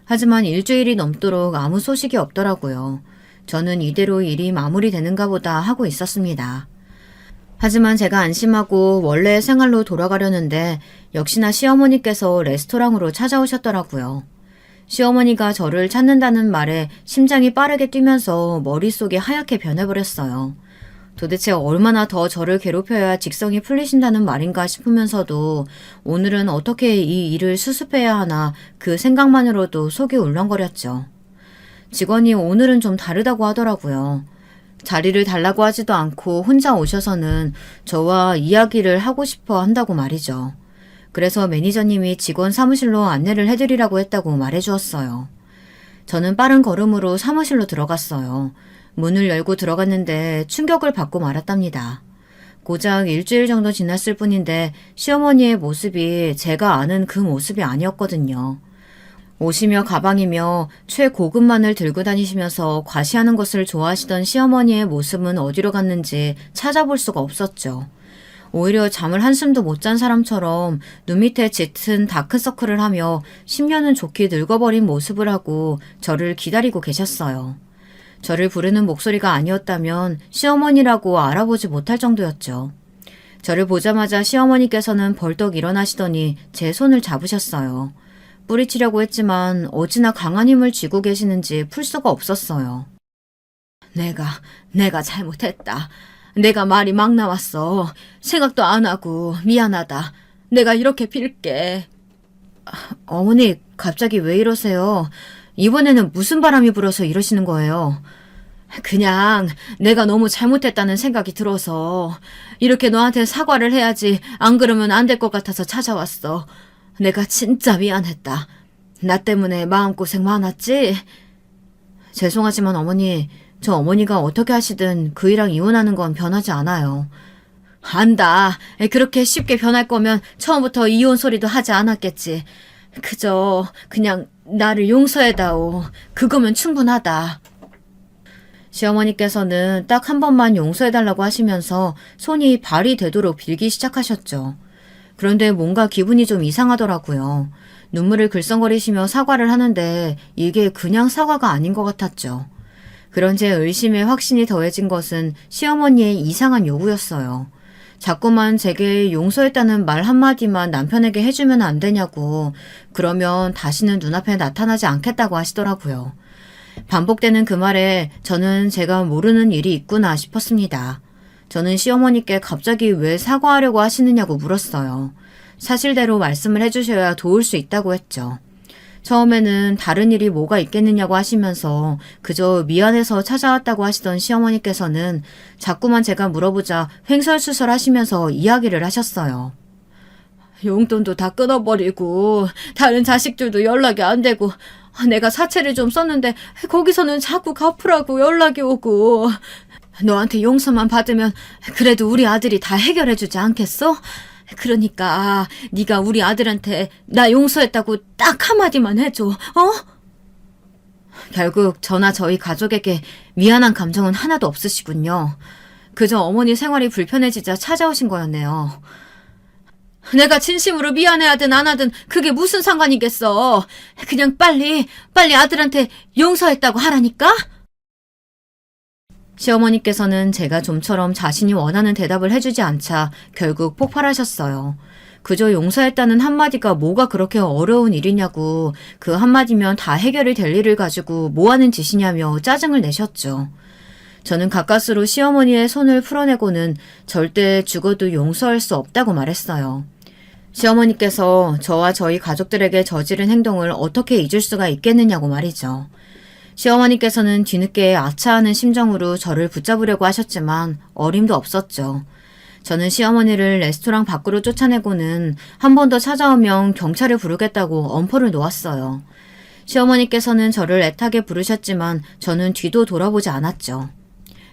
하지만 일주일이 넘도록 아무 소식이 없더라고요. 저는 이대로 일이 마무리되는가 보다 하고 있었습니다. 하지만 제가 안심하고 원래의 생활로 돌아가려는데 역시나 시어머니께서 레스토랑으로 찾아오셨더라고요. 시어머니가 저를 찾는다는 말에 심장이 빠르게 뛰면서 머릿속이 하얗게 변해버렸어요. 도대체 얼마나 더 저를 괴롭혀야 직성이 풀리신다는 말인가 싶으면서도 오늘은 어떻게 이 일을 수습해야 하나 그 생각만으로도 속이 울렁거렸죠. 직원이 오늘은 좀 다르다고 하더라고요. 자리를 달라고 하지도 않고 혼자 오셔서는 저와 이야기를 하고 싶어 한다고 말이죠. 그래서 매니저님이 직원 사무실로 안내를 해드리라고 했다고 말해주었어요. 저는 빠른 걸음으로 사무실로 들어갔어요. 문을 열고 들어갔는데 충격을 받고 말았답니다. 고작 일주일 정도 지났을 뿐인데 시어머니의 모습이 제가 아는 그 모습이 아니었거든요. 옷이며 가방이며 최고급만을 들고 다니시면서 과시하는 것을 좋아하시던 시어머니의 모습은 어디로 갔는지 찾아볼 수가 없었죠. 오히려 잠을 한숨도 못 잔 사람처럼 눈 밑에 짙은 다크서클을 하며 10년은 좋게 늙어버린 모습을 하고 저를 기다리고 계셨어요. 저를 부르는 목소리가 아니었다면 시어머니라고 알아보지 못할 정도였죠. 저를 보자마자 시어머니께서는 벌떡 일어나시더니 제 손을 잡으셨어요. 뿌리치려고 했지만 어찌나 강한 힘을 쥐고 계시는지 풀 수가 없었어요. 내가 잘못했다. 내가 말이 막 나왔어. 생각도 안 하고 미안하다. 내가 이렇게 빌게. 어머니, 갑자기 왜 이러세요? 이번에는 무슨 바람이 불어서 이러시는 거예요? 그냥 내가 너무 잘못했다는 생각이 들어서 이렇게 너한테 사과를 해야지 안 그러면 안 될 것 같아서 찾아왔어. 내가 진짜 미안했다. 나 때문에 마음고생 많았지? 죄송하지만 어머니, 저 어머니가 어떻게 하시든 그이랑 이혼하는 건 변하지 않아요. 안다. 그렇게 쉽게 변할 거면 처음부터 이혼 소리도 하지 않았겠지. 그저 그냥 나를 용서해다오. 그거면 충분하다. 시어머니께서는 딱 한 번만 용서해달라고 하시면서 손이 발이 되도록 빌기 시작하셨죠. 그런데 뭔가 기분이 좀 이상하더라고요. 눈물을 글썽거리시며 사과를 하는데 이게 그냥 사과가 아닌 것 같았죠. 그런 제 의심에 확신이 더해진 것은 시어머니의 이상한 요구였어요. 자꾸만 제게 용서했다는 말 한마디만 남편에게 해주면 안 되냐고, 그러면 다시는 눈앞에 나타나지 않겠다고 하시더라고요. 반복되는 그 말에 저는 제가 모르는 일이 있구나 싶었습니다. 저는 시어머니께 갑자기 왜 사과하려고 하시느냐고 물었어요. 사실대로 말씀을 해주셔야 도울 수 있다고 했죠. 처음에는 다른 일이 뭐가 있겠느냐고 하시면서 그저 미안해서 찾아왔다고 하시던 시어머니께서는 자꾸만 제가 물어보자 횡설수설 하시면서 이야기를 하셨어요. 용돈도 다 끊어버리고 다른 자식들도 연락이 안 되고 내가 사채를 좀 썼는데 거기서는 자꾸 갚으라고 연락이 오고 너한테 용서만 받으면 그래도 우리 아들이 다 해결해주지 않겠어? 그러니까 네가 우리 아들한테 나 용서했다고 딱 한마디만 해줘. 결국 저나 저희 가족에게 미안한 감정은 하나도 없으시군요. 그저 어머니 생활이 불편해지자 찾아오신 거였네요. 내가 진심으로 미안해하든 안 하든 그게 무슨 상관이겠어. 그냥 빨리 아들한테 용서했다고 하라니까? 시어머니께서는 제가 좀처럼 자신이 원하는 대답을 해주지 않자 결국 폭발하셨어요. 그저 용서했다는 한마디가 뭐가 그렇게 어려운 일이냐고, 그 한마디면 다 해결이 될 일을 가지고 뭐하는 짓이냐며 짜증을 내셨죠. 저는 가까스로 시어머니의 손을 풀어내고는 절대 죽어도 용서할 수 없다고 말했어요. 시어머니께서 저와 저희 가족들에게 저지른 행동을 어떻게 잊을 수가 있겠느냐고 말이죠. 시어머니께서는 뒤늦게 아차하는 심정으로 저를 붙잡으려고 하셨지만 어림도 없었죠. 저는 시어머니를 레스토랑 밖으로 쫓아내고는 한 번 더 찾아오면 경찰을 부르겠다고 엄포를 놓았어요. 시어머니께서는 저를 애타게 부르셨지만 저는 뒤도 돌아보지 않았죠.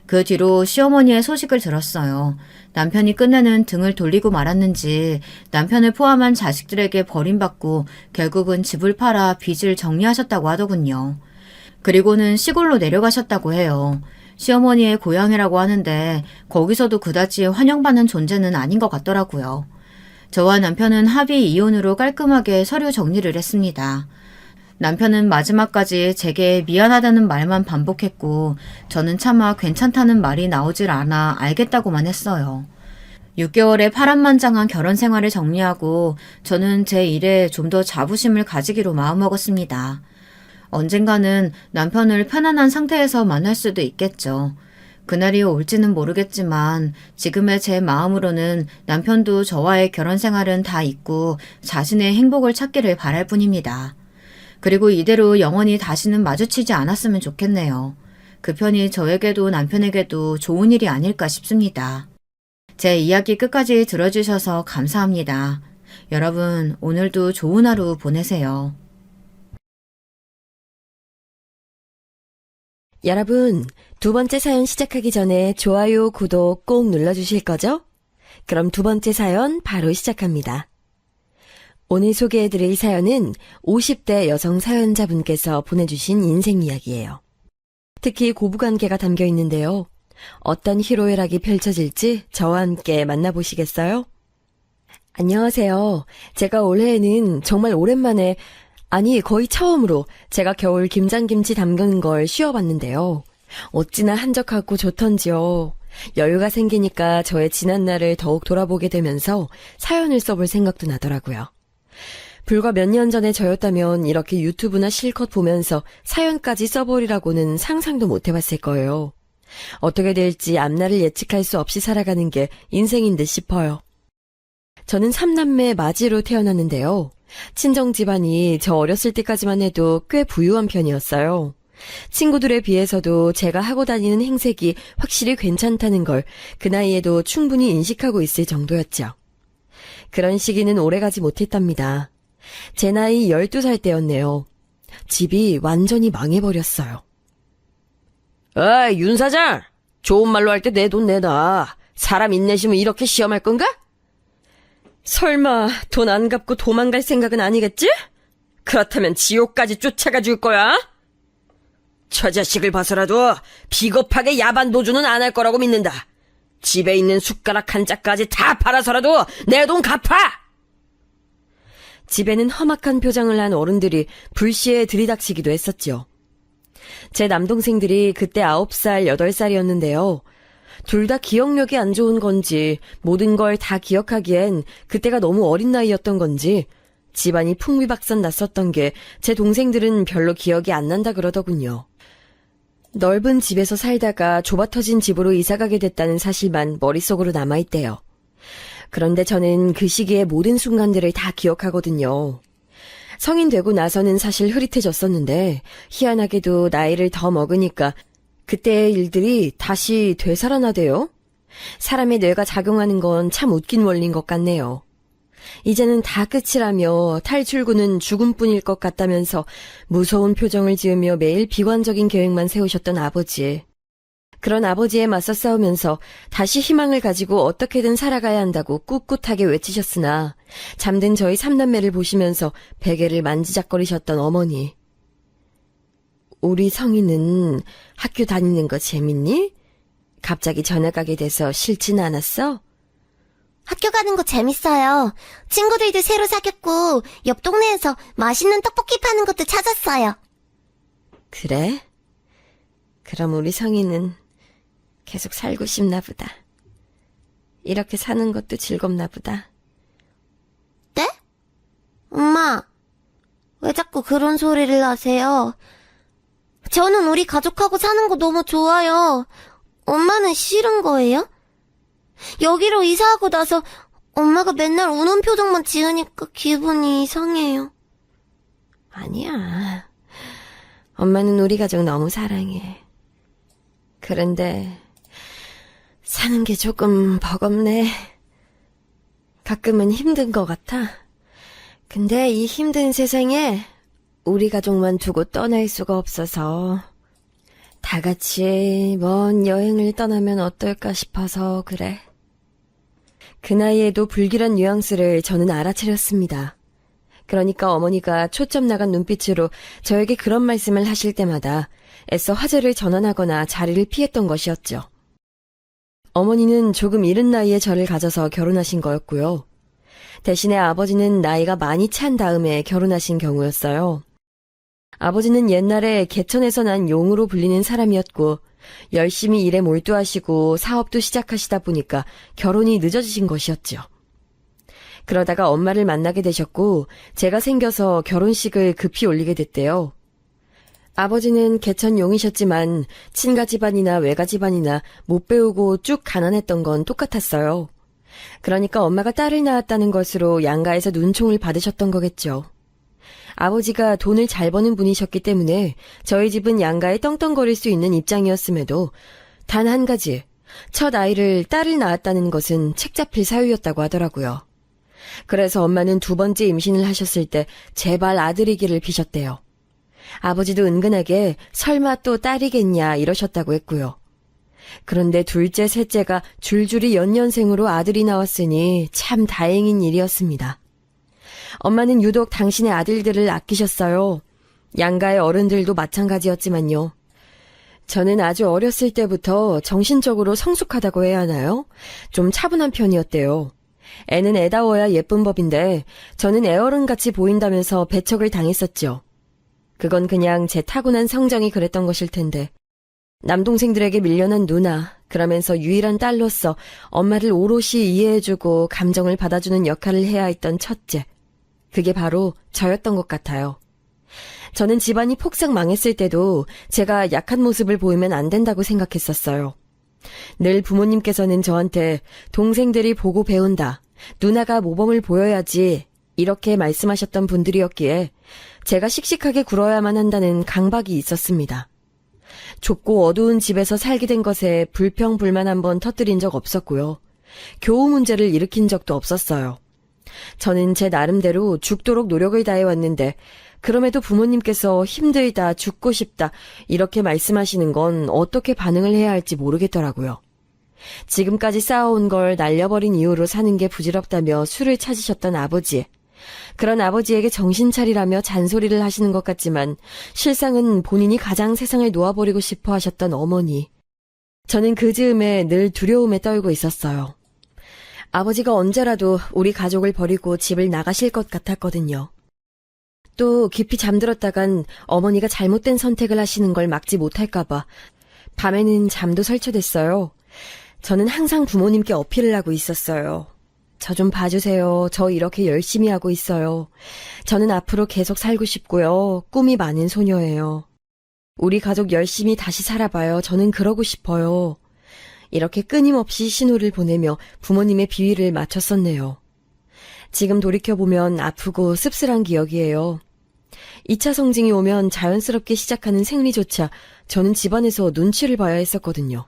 그 뒤로 시어머니의 소식을 들었어요. 남편이 끝내는 등을 돌리고 말았는지 남편을 포함한 자식들에게 버림받고 결국은 집을 팔아 빚을 정리하셨다고 하더군요. 그리고는 시골로 내려가셨다고 해요. 시어머니의 고향이라고 하는데 거기서도 그다지 환영받는 존재는 아닌 것 같더라고요. 저와 남편은 합의 이혼으로 깔끔하게 서류 정리를 했습니다. 남편은 마지막까지 제게 미안하다는 말만 반복했고 저는 차마 괜찮다는 말이 나오질 않아 알겠다고만 했어요. 6개월의 파란만장한 결혼 생활을 정리하고 저는 제 일에 좀 더 자부심을 가지기로 마음먹었습니다. 언젠가는 남편을 편안한 상태에서 만날 수도 있겠죠. 그날이 올지는 모르겠지만 지금의 제 마음으로는 남편도 저와의 결혼 생활은 다 잊고 자신의 행복을 찾기를 바랄 뿐입니다. 그리고 이대로 영원히 다시는 마주치지 않았으면 좋겠네요. 그 편이 저에게도 남편에게도 좋은 일이 아닐까 싶습니다. 제 이야기 끝까지 들어주셔서 감사합니다. 여러분, 오늘도 좋은 하루 보내세요. 여러분, 두 번째 사연 시작하기 전에 좋아요, 구독 꼭 눌러주실 거죠? 그럼 두 번째 사연 바로 시작합니다. 오늘 소개해드릴 사연은 50대 여성 사연자분께서 보내주신 인생 이야기예요. 특히 고부관계가 담겨 있는데요. 어떤 희로애락이 펼쳐질지 저와 함께 만나보시겠어요? 안녕하세요. 제가 올해에는 정말 오랜만에, 아니 거의 처음으로 제가 겨울 김장김치 담그는 걸 쉬어봤는데요. 어찌나 한적하고 좋던지요. 여유가 생기니까 저의 지난 날을 더욱 돌아보게 되면서 사연을 써볼 생각도 나더라고요. 불과 몇 년 전에 저였다면 이렇게 유튜브나 실컷 보면서 사연까지 써버리라고는 상상도 못 해봤을 거예요. 어떻게 될지 앞날을 예측할 수 없이 살아가는 게 인생인 듯 싶어요. 저는 3남매 마지로 태어났는데요. 친정 집안이 저 어렸을 때까지만 해도 꽤 부유한 편이었어요. 친구들에 비해서도 제가 하고 다니는 행색이 확실히 괜찮다는 걸 그 나이에도 충분히 인식하고 있을 정도였죠. 그런 시기는 오래가지 못했답니다. 제 나이 12살 때였네요. 집이 완전히 망해버렸어요. 어이, 윤 사장! 좋은 말로 할 때 내 돈 내놔. 사람 인내심을 이렇게 시험할 건가? 설마 돈 안 갚고 도망갈 생각은 아니겠지? 그렇다면 지옥까지 쫓아가 줄 거야? 저 자식을 봐서라도 비겁하게 야반 도주는 안 할 거라고 믿는다. 집에 있는 숟가락 한 짝까지 다 팔아서라도 내 돈 갚아! 집에는 험악한 표정을 한 어른들이 불시에 들이닥치기도 했었죠. 제 남동생들이 그때 9살, 8살이었는데요. 둘 다 기억력이 안 좋은 건지 모든 걸 다 기억하기엔 그때가 너무 어린 나이였던 건지 집안이 풍비박산 났었던 게 제 동생들은 별로 기억이 안 난다 그러더군요. 넓은 집에서 살다가 좁아터진 집으로 이사가게 됐다는 사실만 머릿속으로 남아있대요. 그런데 저는 그 시기의 모든 순간들을 다 기억하거든요. 성인 되고 나서는 사실 흐릿해졌었는데 희한하게도 나이를 더 먹으니까 그때의 일들이 다시 되살아나대요. 사람의 뇌가 작용하는 건 참 웃긴 원리인 것 같네요. 이제는 다 끝이라며 탈출구는 죽음뿐일 것 같다면서 무서운 표정을 지으며 매일 비관적인 계획만 세우셨던 아버지. 그런 아버지에 맞서 싸우면서 다시 희망을 가지고 어떻게든 살아가야 한다고 꿋꿋하게 외치셨으나 잠든 저희 3남매를 보시면서 베개를 만지작거리셨던 어머니. 우리 성희는 학교 다니는 거 재밌니? 갑자기 전학 가게 돼서 싫진 않았어? 학교 가는 거 재밌어요. 친구들도 새로 사귀었고 옆 동네에서 맛있는 떡볶이 파는 것도 찾았어요. 그래? 그럼 우리 성희는 계속 살고 싶나 보다. 이렇게 사는 것도 즐겁나 보다. 네? 엄마, 왜 자꾸 그런 소리를 하세요? 저는 우리 가족하고 사는 거 너무 좋아요. 엄마는 싫은 거예요? 여기로 이사하고 나서 엄마가 맨날 우는 표정만 지으니까 기분이 이상해요. 아니야. 엄마는 우리 가족 너무 사랑해. 그런데 사는 게 조금 버겁네. 가끔은 힘든 것 같아. 근데 이 힘든 세상에 우리 가족만 두고 떠날 수가 없어서 다 같이 먼 여행을 떠나면 어떨까 싶어서 그래. 그 나이에도 불길한 뉘앙스를 저는 알아차렸습니다. 그러니까 어머니가 초점 나간 눈빛으로 저에게 그런 말씀을 하실 때마다 애써 화제를 전환하거나 자리를 피했던 것이었죠. 어머니는 조금 이른 나이에 저를 가져서 결혼하신 거였고요. 대신에 아버지는 나이가 많이 찬 다음에 결혼하신 경우였어요. 아버지는 옛날에 개천에서 난 용으로 불리는 사람이었고 열심히 일에 몰두하시고 사업도 시작하시다 보니까 결혼이 늦어지신 것이었죠. 그러다가 엄마를 만나게 되셨고 제가 생겨서 결혼식을 급히 올리게 됐대요. 아버지는 개천 용이셨지만 친가 집안이나 외가 집안이나 못 배우고 쭉 가난했던 건 똑같았어요. 그러니까 엄마가 딸을 낳았다는 것으로 양가에서 눈총을 받으셨던 거겠죠. 아버지가 돈을 잘 버는 분이셨기 때문에 저희 집은 양가에 떵떵거릴 수 있는 입장이었음에도 단 한 가지, 첫 아이를 딸을 낳았다는 것은 책 잡힐 사유였다고 하더라고요. 그래서 엄마는 두 번째 임신을 하셨을 때 제발 아들이기를 비셨대요. 아버지도 은근하게 설마 또 딸이겠냐 이러셨다고 했고요. 그런데 둘째, 셋째가 줄줄이 연년생으로 아들이 나왔으니 참 다행인 일이었습니다. 엄마는 유독 당신의 아들들을 아끼셨어요. 양가의 어른들도 마찬가지였지만요. 저는 아주 어렸을 때부터 정신적으로 성숙하다고 해야 하나요? 좀 차분한 편이었대요. 애는 애다워야 예쁜 법인데 저는 애어른같이 보인다면서 배척을 당했었죠. 그건 그냥 제 타고난 성정이 그랬던 것일 텐데 남동생들에게 밀려난 누나, 그러면서 유일한 딸로서 엄마를 오롯이 이해해주고 감정을 받아주는 역할을 해야 했던 첫째, 그게 바로 저였던 것 같아요. 저는 집안이 폭삭 망했을 때도 제가 약한 모습을 보이면 안 된다고 생각했었어요. 늘 부모님께서는 저한테 동생들이 보고 배운다, 누나가 모범을 보여야지 이렇게 말씀하셨던 분들이었기에 제가 씩씩하게 굴어야만 한다는 강박이 있었습니다. 좁고 어두운 집에서 살게 된 것에 불평불만 한번 터뜨린 적 없었고요. 교우 문제를 일으킨 적도 없었어요. 저는 제 나름대로 죽도록 노력을 다해왔는데 그럼에도 부모님께서 힘들다, 죽고 싶다 이렇게 말씀하시는 건 어떻게 반응을 해야 할지 모르겠더라고요. 지금까지 쌓아온 걸 날려버린 이유로 사는 게 부질없다며 술을 찾으셨던 아버지. 그런 아버지에게 정신 차리라며 잔소리를 하시는 것 같지만 실상은 본인이 가장 세상을 놓아버리고 싶어 하셨던 어머니. 저는 그 즈음에 늘 두려움에 떨고 있었어요. 아버지가 언제라도 우리 가족을 버리고 집을 나가실 것 같았거든요. 또 깊이 잠들었다간 어머니가 잘못된 선택을 하시는 걸 막지 못할까봐 밤에는 잠도 설쳐댔어요. 저는 항상 부모님께 어필을 하고 있었어요. 저 좀 봐주세요. 저 이렇게 열심히 하고 있어요. 저는 앞으로 계속 살고 싶고요. 꿈이 많은 소녀예요. 우리 가족 열심히 다시 살아봐요. 저는 그러고 싶어요. 이렇게 끊임없이 신호를 보내며 부모님의 비위를 맞췄었네요. 지금 돌이켜보면 아프고 씁쓸한 기억이에요. 2차 성징이 오면 자연스럽게 시작하는 생리조차 저는 집안에서 눈치를 봐야 했었거든요.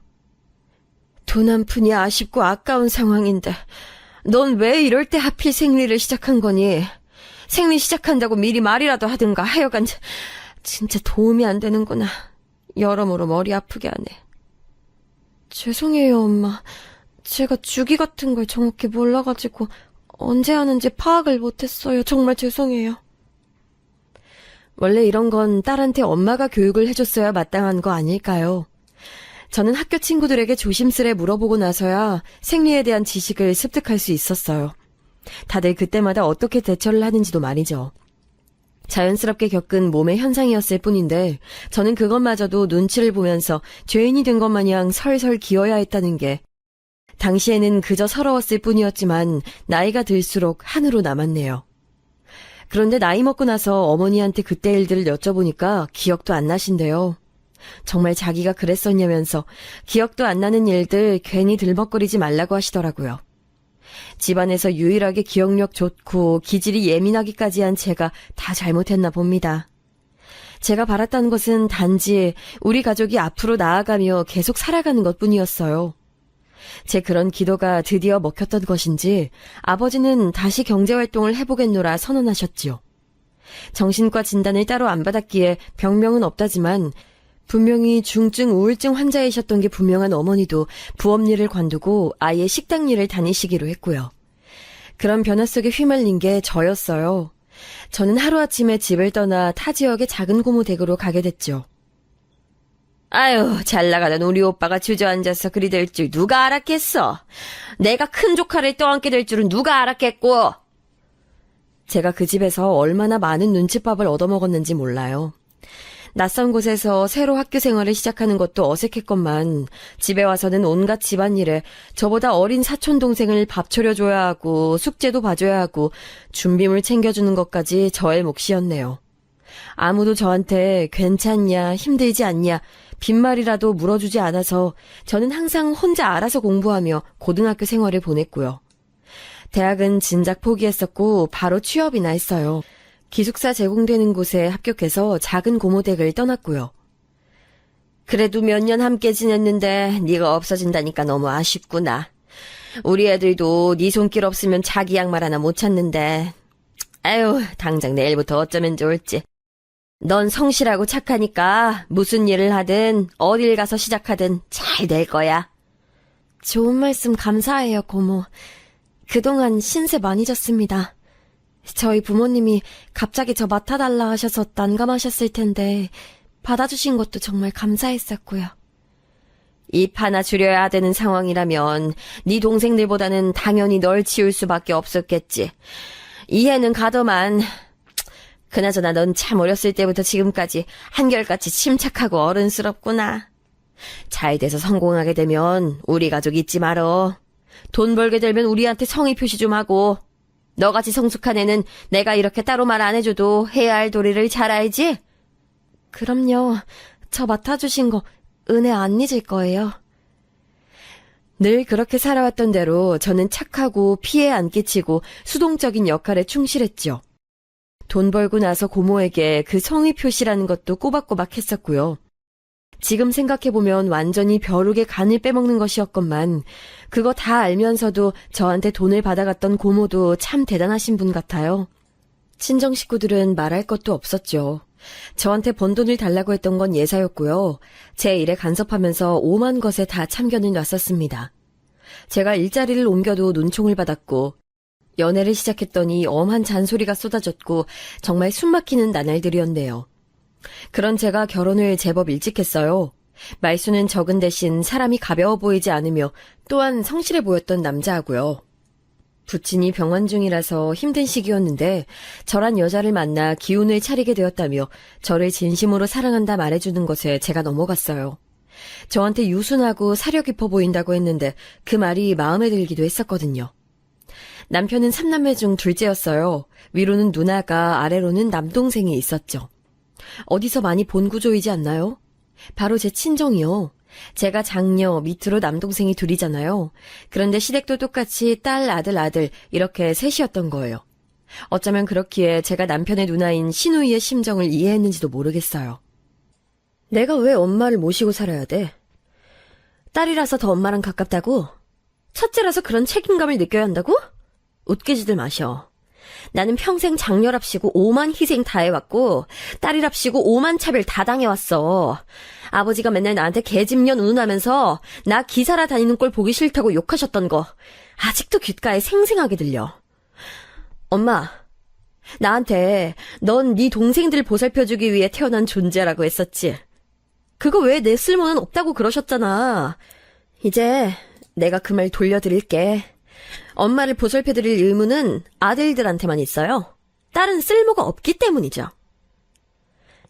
돈 한 푼이 아쉽고 아까운 상황인데 넌 왜 이럴 때 하필 생리를 시작한 거니? 생리 시작한다고 미리 말이라도 하든가. 하여간 진짜 도움이 안 되는구나. 여러모로 머리 아프게 하네. 죄송해요, 엄마. 제가 주기 같은 걸 정확히 몰라가지고 언제 하는지 파악을 못했어요. 정말 죄송해요. 원래 이런 건 딸한테 엄마가 교육을 해줬어야 마땅한 거 아닐까요? 저는 학교 친구들에게 조심스레 물어보고 나서야 생리에 대한 지식을 습득할 수 있었어요. 다들 그때마다 어떻게 대처를 하는지도 말이죠. 자연스럽게 겪은 몸의 현상이었을 뿐인데 저는 그것마저도 눈치를 보면서 죄인이 된 것 마냥 설설 기어야 했다는 게 당시에는 그저 서러웠을 뿐이었지만 나이가 들수록 한으로 남았네요. 그런데 나이 먹고 나서 어머니한테 그때 일들을 여쭤보니까 기억도 안 나신대요. 정말 자기가 그랬었냐면서 기억도 안 나는 일들 괜히 들먹거리지 말라고 하시더라고요. 집안에서 유일하게 기억력 좋고 기질이 예민하기까지 한 제가 다 잘못했나 봅니다. 제가 바랐다는 것은 단지 우리 가족이 앞으로 나아가며 계속 살아가는 것뿐이었어요. 제 그런 기도가 드디어 먹혔던 것인지 아버지는 다시 경제활동을 해보겠노라 선언하셨지요. 정신과 진단을 따로 안 받았기에 병명은 없다지만 분명히 중증 우울증 환자이셨던 게 분명한 어머니도 부업 일을 관두고 아예 식당 일을 다니시기로 했고요. 그런 변화 속에 휘말린 게 저였어요. 저는 하루아침에 집을 떠나 타 지역의 작은 고모 댁으로 가게 됐죠. 아유, 잘 나가던 우리 오빠가 주저앉아서 그리 될 줄 누가 알았겠어. 내가 큰 조카를 떠안게 될 줄은 누가 알았겠고. 제가 그 집에서 얼마나 많은 눈칫밥을 얻어먹었는지 몰라요. 낯선 곳에서 새로 학교 생활을 시작하는 것도 어색했건만 집에 와서는 온갖 집안일에 저보다 어린 사촌동생을 밥 차려줘야 하고 숙제도 봐줘야 하고 준비물 챙겨주는 것까지 저의 몫이었네요. 아무도 저한테 괜찮냐, 힘들지 않냐, 빈말이라도 물어주지 않아서 저는 항상 혼자 알아서 공부하며 고등학교 생활을 보냈고요. 대학은 진작 포기했었고 바로 취업이나 했어요. 기숙사 제공되는 곳에 합격해서 작은 고모댁을 떠났고요. 그래도 몇 년 함께 지냈는데 네가 없어진다니까 너무 아쉽구나. 우리 애들도 네 손길 없으면 자기 양말 하나 못 찾는데. 아유, 당장 내일부터 어쩌면 좋을지. 넌 성실하고 착하니까 무슨 일을 하든 어딜 가서 시작하든 잘 될 거야. 좋은 말씀 감사해요, 고모. 그동안 신세 많이 졌습니다. 저희 부모님이 갑자기 저 맡아달라 하셔서 난감하셨을 텐데 받아주신 것도 정말 감사했었고요. 입 하나 줄여야 되는 상황이라면 네 동생들보다는 당연히 널 치울 수밖에 없었겠지. 이해는 가더만. 그나저나 넌 참 어렸을 때부터 지금까지 한결같이 침착하고 어른스럽구나. 잘 돼서 성공하게 되면 우리 가족 잊지 말어. 돈 벌게 되면 우리한테 성의 표시 좀 하고. 너같이 성숙한 애는 내가 이렇게 따로 말 안 해줘도 해야 할 도리를 잘 알지? 그럼요. 저 맡아주신 거 은혜 안 잊을 거예요. 늘 그렇게 살아왔던 대로 저는 착하고 피해 안 끼치고 수동적인 역할에 충실했죠. 돈 벌고 나서 고모에게 그 성의 표시라는 것도 꼬박꼬박 했었고요. 지금 생각해보면 완전히 벼룩의 간을 빼먹는 것이었건만 그거 다 알면서도 저한테 돈을 받아갔던 고모도 참 대단하신 분 같아요. 친정 식구들은 말할 것도 없었죠. 저한테 번 돈을 달라고 했던 건 예사였고요. 제 일에 간섭하면서 오만 것에 다 참견을 놨었습니다. 제가 일자리를 옮겨도 눈총을 받았고 연애를 시작했더니 엄한 잔소리가 쏟아졌고 정말 숨막히는 나날들이었네요. 그런 제가 결혼을 제법 일찍 했어요. 말수는 적은 대신 사람이 가벼워 보이지 않으며 또한 성실해 보였던 남자하고요. 부친이 병환 중이라서 힘든 시기였는데 저란 여자를 만나 기운을 차리게 되었다며 저를 진심으로 사랑한다 말해주는 것에 제가 넘어갔어요. 저한테 유순하고 사려 깊어 보인다고 했는데 그 말이 마음에 들기도 했었거든요. 남편은 3남매 중 둘째였어요. 위로는 누나가 아래로는 남동생이 있었죠. 어디서 많이 본 구조이지 않나요? 바로 제 친정이요. 제가 장녀, 밑으로 남동생이 둘이잖아요. 그런데 시댁도 똑같이 딸, 아들 이렇게 셋이었던 거예요. 어쩌면 그렇기에 제가 남편의 누나인 시누이의 심정을 이해했는지도 모르겠어요. 내가 왜 엄마를 모시고 살아야 돼? 딸이라서 더 엄마랑 가깝다고? 첫째라서 그런 책임감을 느껴야 한다고? 웃기지들 마셔. 나는 평생 장녀랍시고 오만 희생 다 해왔고 딸이랍시고 오만 차별 다 당해왔어. 아버지가 맨날 나한테 개집년 운운하면서 나 기사라 다니는 꼴 보기 싫다고 욕하셨던 거 아직도 귓가에 생생하게 들려. 엄마, 나한테 넌 네 동생들 보살펴주기 위해 태어난 존재라고 했었지. 그거 왜 내 쓸모는 없다고 그러셨잖아. 이제 내가 그 말 돌려드릴게. 엄마를 보살펴드릴 의무는 아들들한테만 있어요. 딸은 쓸모가 없기 때문이죠.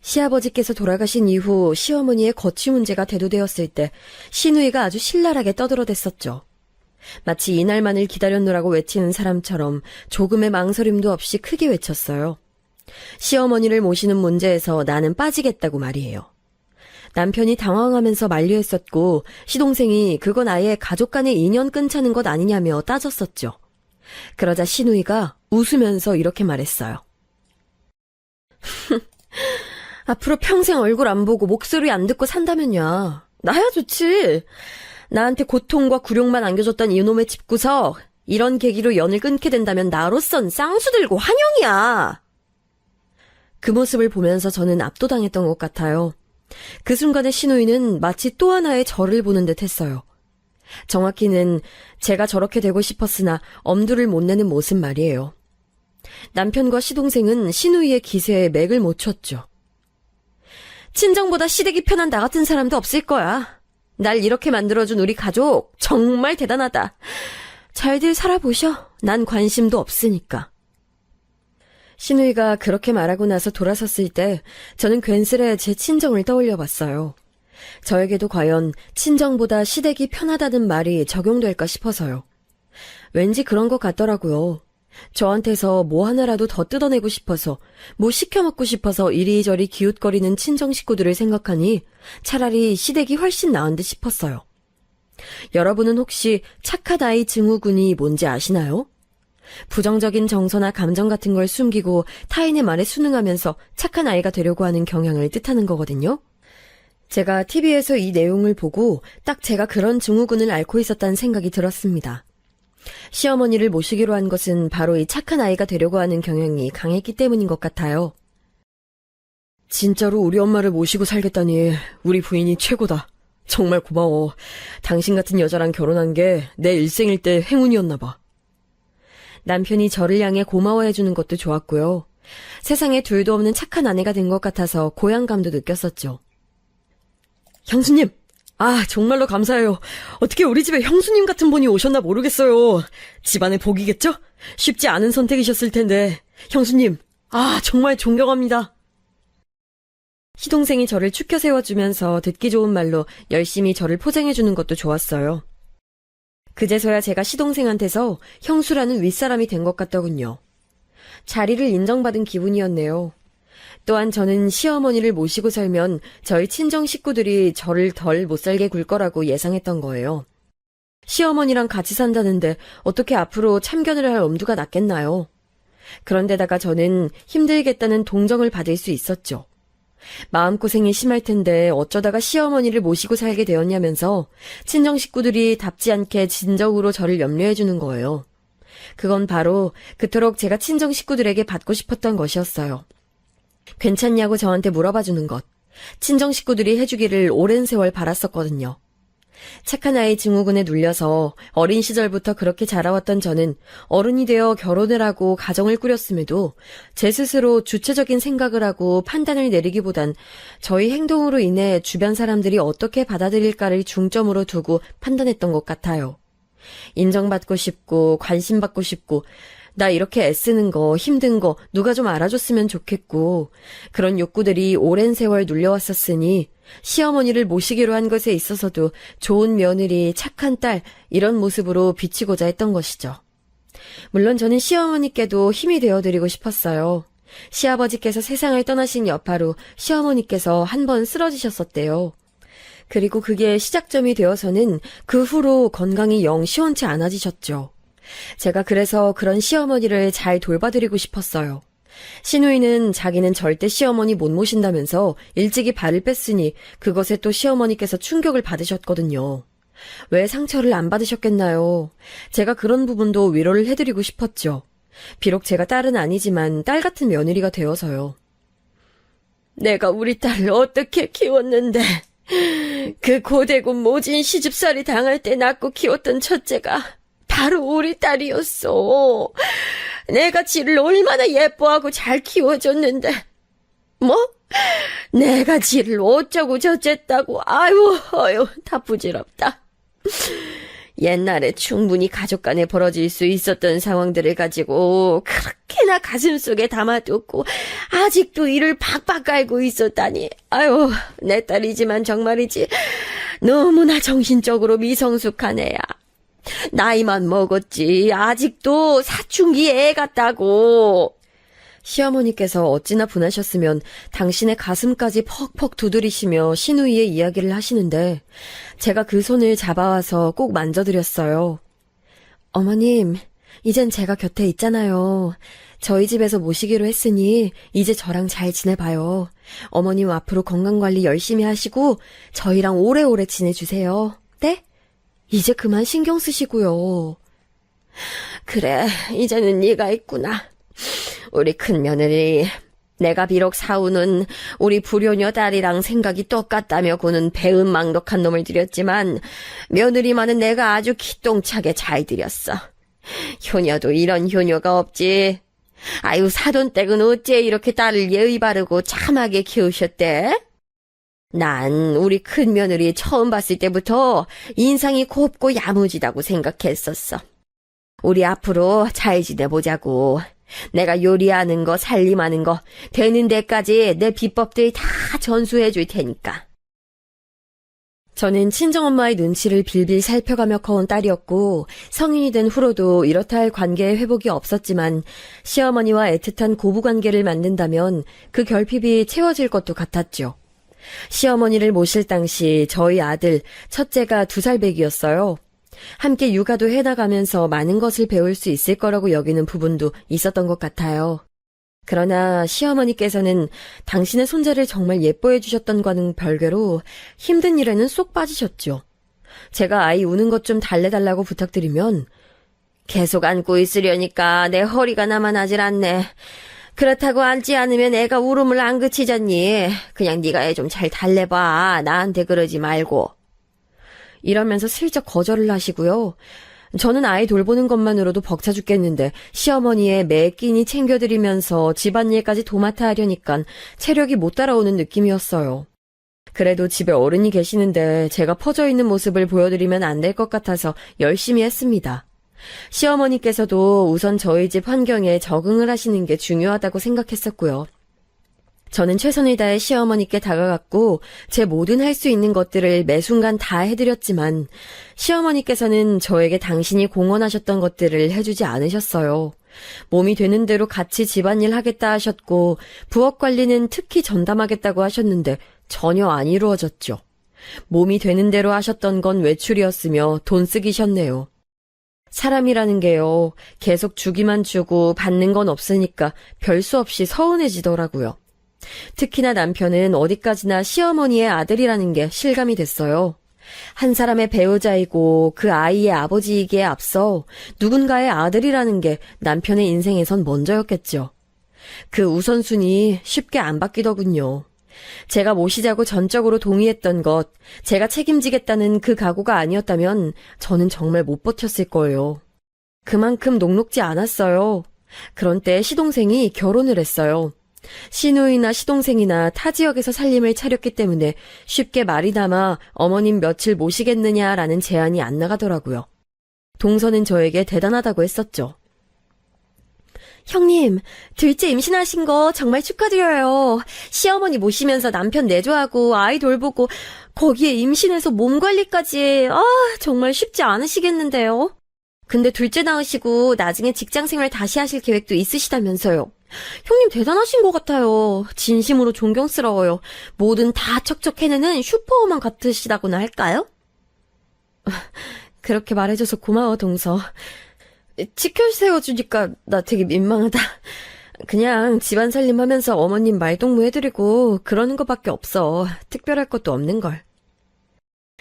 시아버지께서 돌아가신 이후 시어머니의 거취 문제가 대두되었을 때 시누이가 아주 신랄하게 떠들어댔었죠. 마치 이날만을 기다렸노라고 외치는 사람처럼 조금의 망설임도 없이 크게 외쳤어요. 시어머니를 모시는 문제에서 나는 빠지겠다고 말이에요. 남편이 당황하면서 만류했었고 시동생이 그건 아예 가족 간의 인연 끊자는 것 아니냐며 따졌었죠. 그러자 시누이가 웃으면서 이렇게 말했어요. 앞으로 평생 얼굴 안 보고 목소리 안 듣고 산다면야. 나야 좋지. 나한테 고통과 굴욕만 안겨줬던 이놈의 집구석. 이런 계기로 연을 끊게 된다면 나로선 쌍수 들고 환영이야. 그 모습을 보면서 저는 압도당했던 것 같아요. 그 순간에 시누이는 마치 또 하나의 저를 보는 듯 했어요. 정확히는 제가 저렇게 되고 싶었으나 엄두를 못 내는 모습 말이에요. 남편과 시동생은 시누이의 기세에 맥을 못 췄죠. 친정보다 시댁이 편한 나 같은 사람도 없을 거야. 날 이렇게 만들어준 우리 가족 정말 대단하다. 잘들 살아보셔. 난 관심도 없으니까. 시누이가 그렇게 말하고 나서 돌아섰을 때 저는 괜스레 제 친정을 떠올려 봤어요. 저에게도 과연 친정보다 시댁이 편하다는 말이 적용될까 싶어서요. 왠지 그런 것 같더라고요. 저한테서 뭐 하나라도 더 뜯어내고 싶어서, 뭐 시켜먹고 싶어서 이리저리 기웃거리는 친정 식구들을 생각하니 차라리 시댁이 훨씬 나은 듯 싶었어요. 여러분은 혹시 착한 아이 증후군이 뭔지 아시나요? 부정적인 정서나 감정 같은 걸 숨기고 타인의 말에 순응하면서 착한 아이가 되려고 하는 경향을 뜻하는 거거든요. 제가 TV에서 이 내용을 보고 딱 제가 그런 증후군을 앓고 있었다는 생각이 들었습니다. 시어머니를 모시기로 한 것은 바로 이 착한 아이가 되려고 하는 경향이 강했기 때문인 것 같아요. 진짜로 우리 엄마를 모시고 살겠다니 우리 부인이 최고다. 정말 고마워. 당신 같은 여자랑 결혼한 게 내 일생일 때 행운이었나 봐. 남편이 저를 향해 고마워해주는 것도 좋았고요. 세상에 둘도 없는 착한 아내가 된 것 같아서 고향감도 느꼈었죠. 형수님! 정말로 감사해요. 어떻게 우리 집에 형수님 같은 분이 오셨나 모르겠어요. 집안의 복이겠죠? 쉽지 않은 선택이셨을 텐데. 형수님, 정말 존경합니다. 시동생이 저를 축켜 세워주면서 듣기 좋은 말로 열심히 저를 포장해주는 것도 좋았어요. 그제서야 제가 시동생한테서 형수라는 윗사람이 된 것 같더군요. 자리를 인정받은 기분이었네요. 또한 저는 시어머니를 모시고 살면 저희 친정 식구들이 저를 덜 못살게 굴 거라고 예상했던 거예요. 시어머니랑 같이 산다는데 어떻게 앞으로 참견을 할 엄두가 났겠나요? 그런데다가 저는 힘들겠다는 동정을 받을 수 있었죠. 마음고생이 심할 텐데 어쩌다가 시어머니를 모시고 살게 되었냐면서 친정 식구들이 답지 않게 진정으로 저를 염려해주는 거예요. 그건 바로 그토록 제가 친정 식구들에게 받고 싶었던 것이었어요. 괜찮냐고 저한테 물어봐주는 것. 친정 식구들이 해주기를 오랜 세월 바랐었거든요. 착한 아이 증후군에 눌려서 어린 시절부터 그렇게 자라왔던 저는 어른이 되어 결혼을 하고 가정을 꾸렸음에도 제 스스로 주체적인 생각을 하고 판단을 내리기보단 저희 행동으로 인해 주변 사람들이 어떻게 받아들일까를 중점으로 두고 판단했던 것 같아요. 인정받고 싶고 관심받고 싶고 나 이렇게 애쓰는 거, 힘든 거 누가 좀 알아줬으면 좋겠고 그런 욕구들이 오랜 세월 눌려왔었으니 시어머니를 모시기로 한 것에 있어서도 좋은 며느리, 착한 딸 이런 모습으로 비치고자 했던 것이죠. 물론 저는 시어머니께도 힘이 되어드리고 싶었어요. 시아버지께서 세상을 떠나신 여파로 시어머니께서 한 번 쓰러지셨었대요. 그리고 그게 시작점이 되어서는 그 후로 건강이 영 시원치 않아지셨죠. 제가 그래서 그런 시어머니를 잘 돌봐드리고 싶었어요. 시누이는 자기는 절대 시어머니 못 모신다면서 일찍이 발을 뺐으니 그것에 또 시어머니께서 충격을 받으셨거든요. 왜 상처를 안 받으셨겠나요? 제가 그런 부분도 위로를 해드리고 싶었죠. 비록 제가 딸은 아니지만 딸 같은 며느리가 되어서요. 내가 우리 딸을 어떻게 키웠는데 그 고대고 모진 시집살이 당할 때 낳고 키웠던 첫째가 바로 우리 딸이었어. 내가 지를 얼마나 예뻐하고 잘 키워줬는데 뭐? 내가 지를 어쩌고 저쨌다고 아유 다 부질없다. 옛날에 충분히 가족 간에 벌어질 수 있었던 상황들을 가지고 그렇게나 가슴속에 담아뒀고 아직도 이를 박박 깔고 있었다니. 아유 내 딸이지만 정말이지 너무나 정신적으로 미성숙한 애야. 나이만 먹었지 아직도 사춘기 애 같다고. 시어머니께서 어찌나 분하셨으면 당신의 가슴까지 퍽퍽 두드리시며 시누이의 이야기를 하시는데 제가 그 손을 잡아와서 꼭 만져드렸어요. 어머님, 이젠 제가 곁에 있잖아요. 저희 집에서 모시기로 했으니 이제 저랑 잘 지내봐요. 어머님 앞으로 건강관리 열심히 하시고 저희랑 오래오래 지내주세요. 네? 이제 그만 신경 쓰시고요. 그래, 이제는 네가 있구나. 우리 큰며느리, 내가 비록 사우는 우리 불효녀 딸이랑 생각이 똑같다며 구는 배은망덕한 놈을 들였지만 며느리만은 내가 아주 기똥차게 잘 들였어. 효녀도 이런 효녀가 없지. 아유, 사돈댁은 어째 이렇게 딸을 예의 바르고 참하게 키우셨대? 난 우리 큰며느리 처음 봤을 때부터 인상이 곱고 야무지다고 생각했었어. 우리 앞으로 잘 지내보자고. 내가 요리하는 거, 살림하는 거, 되는 데까지 내 비법들 다 전수해 줄 테니까. 저는 친정엄마의 눈치를 빌빌 살펴가며 커온 딸이었고 성인이 된 후로도 이렇다 할 관계의 회복이 없었지만 시어머니와 애틋한 고부관계를 만든다면 그 결핍이 채워질 것도 같았죠. 시어머니를 모실 당시 저희 아들 첫째가 2살 배기였어요. 함께 육아도 해나가면서 많은 것을 배울 수 있을 거라고 여기는 부분도 있었던 것 같아요. 그러나 시어머니께서는 당신의 손자를 정말 예뻐해 주셨던과는 별개로 힘든 일에는 쏙 빠지셨죠. 제가 아이 우는 것 좀 달래달라고 부탁드리면 계속 안고 있으려니까 내 허리가 나만하질 않네. 그렇다고 앉지 않으면 애가 울음을 안 그치잖니. 그냥 네가 애 좀 잘 달래봐. 나한테 그러지 말고. 이러면서 슬쩍 거절을 하시고요. 저는 아이 돌보는 것만으로도 벅차 죽겠는데 시어머니의 매 끼니 챙겨드리면서 집안일까지 도맡아 하려니깐 체력이 못 따라오는 느낌이었어요. 그래도 집에 어른이 계시는데 제가 퍼져있는 모습을 보여드리면 안 될 것 같아서 열심히 했습니다. 시어머니께서도 우선 저희 집 환경에 적응을 하시는 게 중요하다고 생각했었고요. 저는 최선을 다해 시어머니께 다가갔고 제 모든 할 수 있는 것들을 매 순간 다 해드렸지만 시어머니께서는 저에게 당신이 공언하셨던 것들을 해주지 않으셨어요. 몸이 되는 대로 같이 집안일 하겠다 하셨고 부엌 관리는 특히 전담하겠다고 하셨는데 전혀 안 이루어졌죠. 몸이 되는 대로 하셨던 건 외출이었으며 돈 쓰기셨네요. 사람이라는 게요, 계속 주기만 주고 받는 건 없으니까 별 수 없이 서운해지더라고요. 특히나 남편은 어디까지나 시어머니의 아들이라는 게 실감이 됐어요. 한 사람의 배우자이고 그 아이의 아버지이기에 앞서 누군가의 아들이라는 게 남편의 인생에선 먼저였겠죠. 그 우선순위 쉽게 안 바뀌더군요. 제가 모시자고 전적으로 동의했던 것, 제가 책임지겠다는 그 각오가 아니었다면 저는 정말 못 버텼을 거예요. 그만큼 녹록지 않았어요. 그런 때 시동생이 결혼을 했어요. 시누이나 시동생이나 타 지역에서 살림을 차렸기 때문에 쉽게 말이 남아 어머님 며칠 모시겠느냐라는 제안이 안 나가더라고요. 동서는 저에게 대단하다고 했었죠. 형님, 둘째 임신하신 거 정말 축하드려요. 시어머니 모시면서 남편 내조하고 아이 돌보고 거기에 임신해서 몸 관리까지 정말 쉽지 않으시겠는데요. 근데 둘째 낳으시고 나중에 직장생활 다시 하실 계획도 있으시다면서요. 형님 대단하신 것 같아요. 진심으로 존경스러워요. 뭐든 다 척척 해내는 슈퍼우먼 같으시다고나 할까요? 그렇게 말해줘서 고마워, 동서. 치켜 세워주니까 나 되게 민망하다. 그냥 집안 살림하면서 어머님 말동무 해드리고 그러는 것밖에 없어. 특별할 것도 없는걸.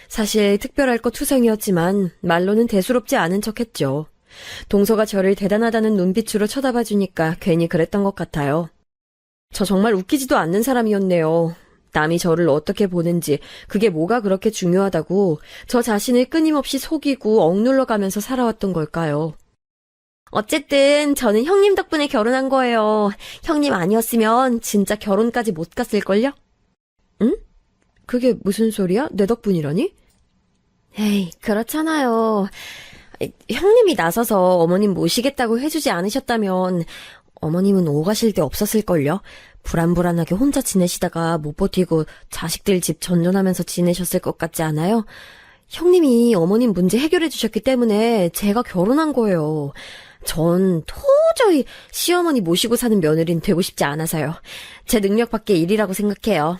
사실 특별할 것 투성이었지만 말로는 대수롭지 않은 척했죠. 동서가 저를 대단하다는 눈빛으로 쳐다봐주니까 괜히 그랬던 것 같아요. 저 정말 웃기지도 않는 사람이었네요. 남이 저를 어떻게 보는지 그게 뭐가 그렇게 중요하다고 저 자신을 끊임없이 속이고 억눌러가면서 살아왔던 걸까요? 어쨌든 저는 형님 덕분에 결혼한 거예요. 형님 아니었으면 진짜 결혼까지 못 갔을걸요? 응? 그게 무슨 소리야? 내 덕분이라니? 에이, 그렇잖아요. 형님이 나서서 어머님 모시겠다고 해주지 않으셨다면 어머님은 오가실 데 없었을걸요? 불안불안하게 혼자 지내시다가 못 버티고 자식들 집 전전하면서 지내셨을 것 같지 않아요? 형님이 어머님 문제 해결해 주셨기 때문에 제가 결혼한 거예요. 전 도저히 시어머니 모시고 사는 며느리는 되고 싶지 않아서요. 제 능력 밖의 일이라고 생각해요.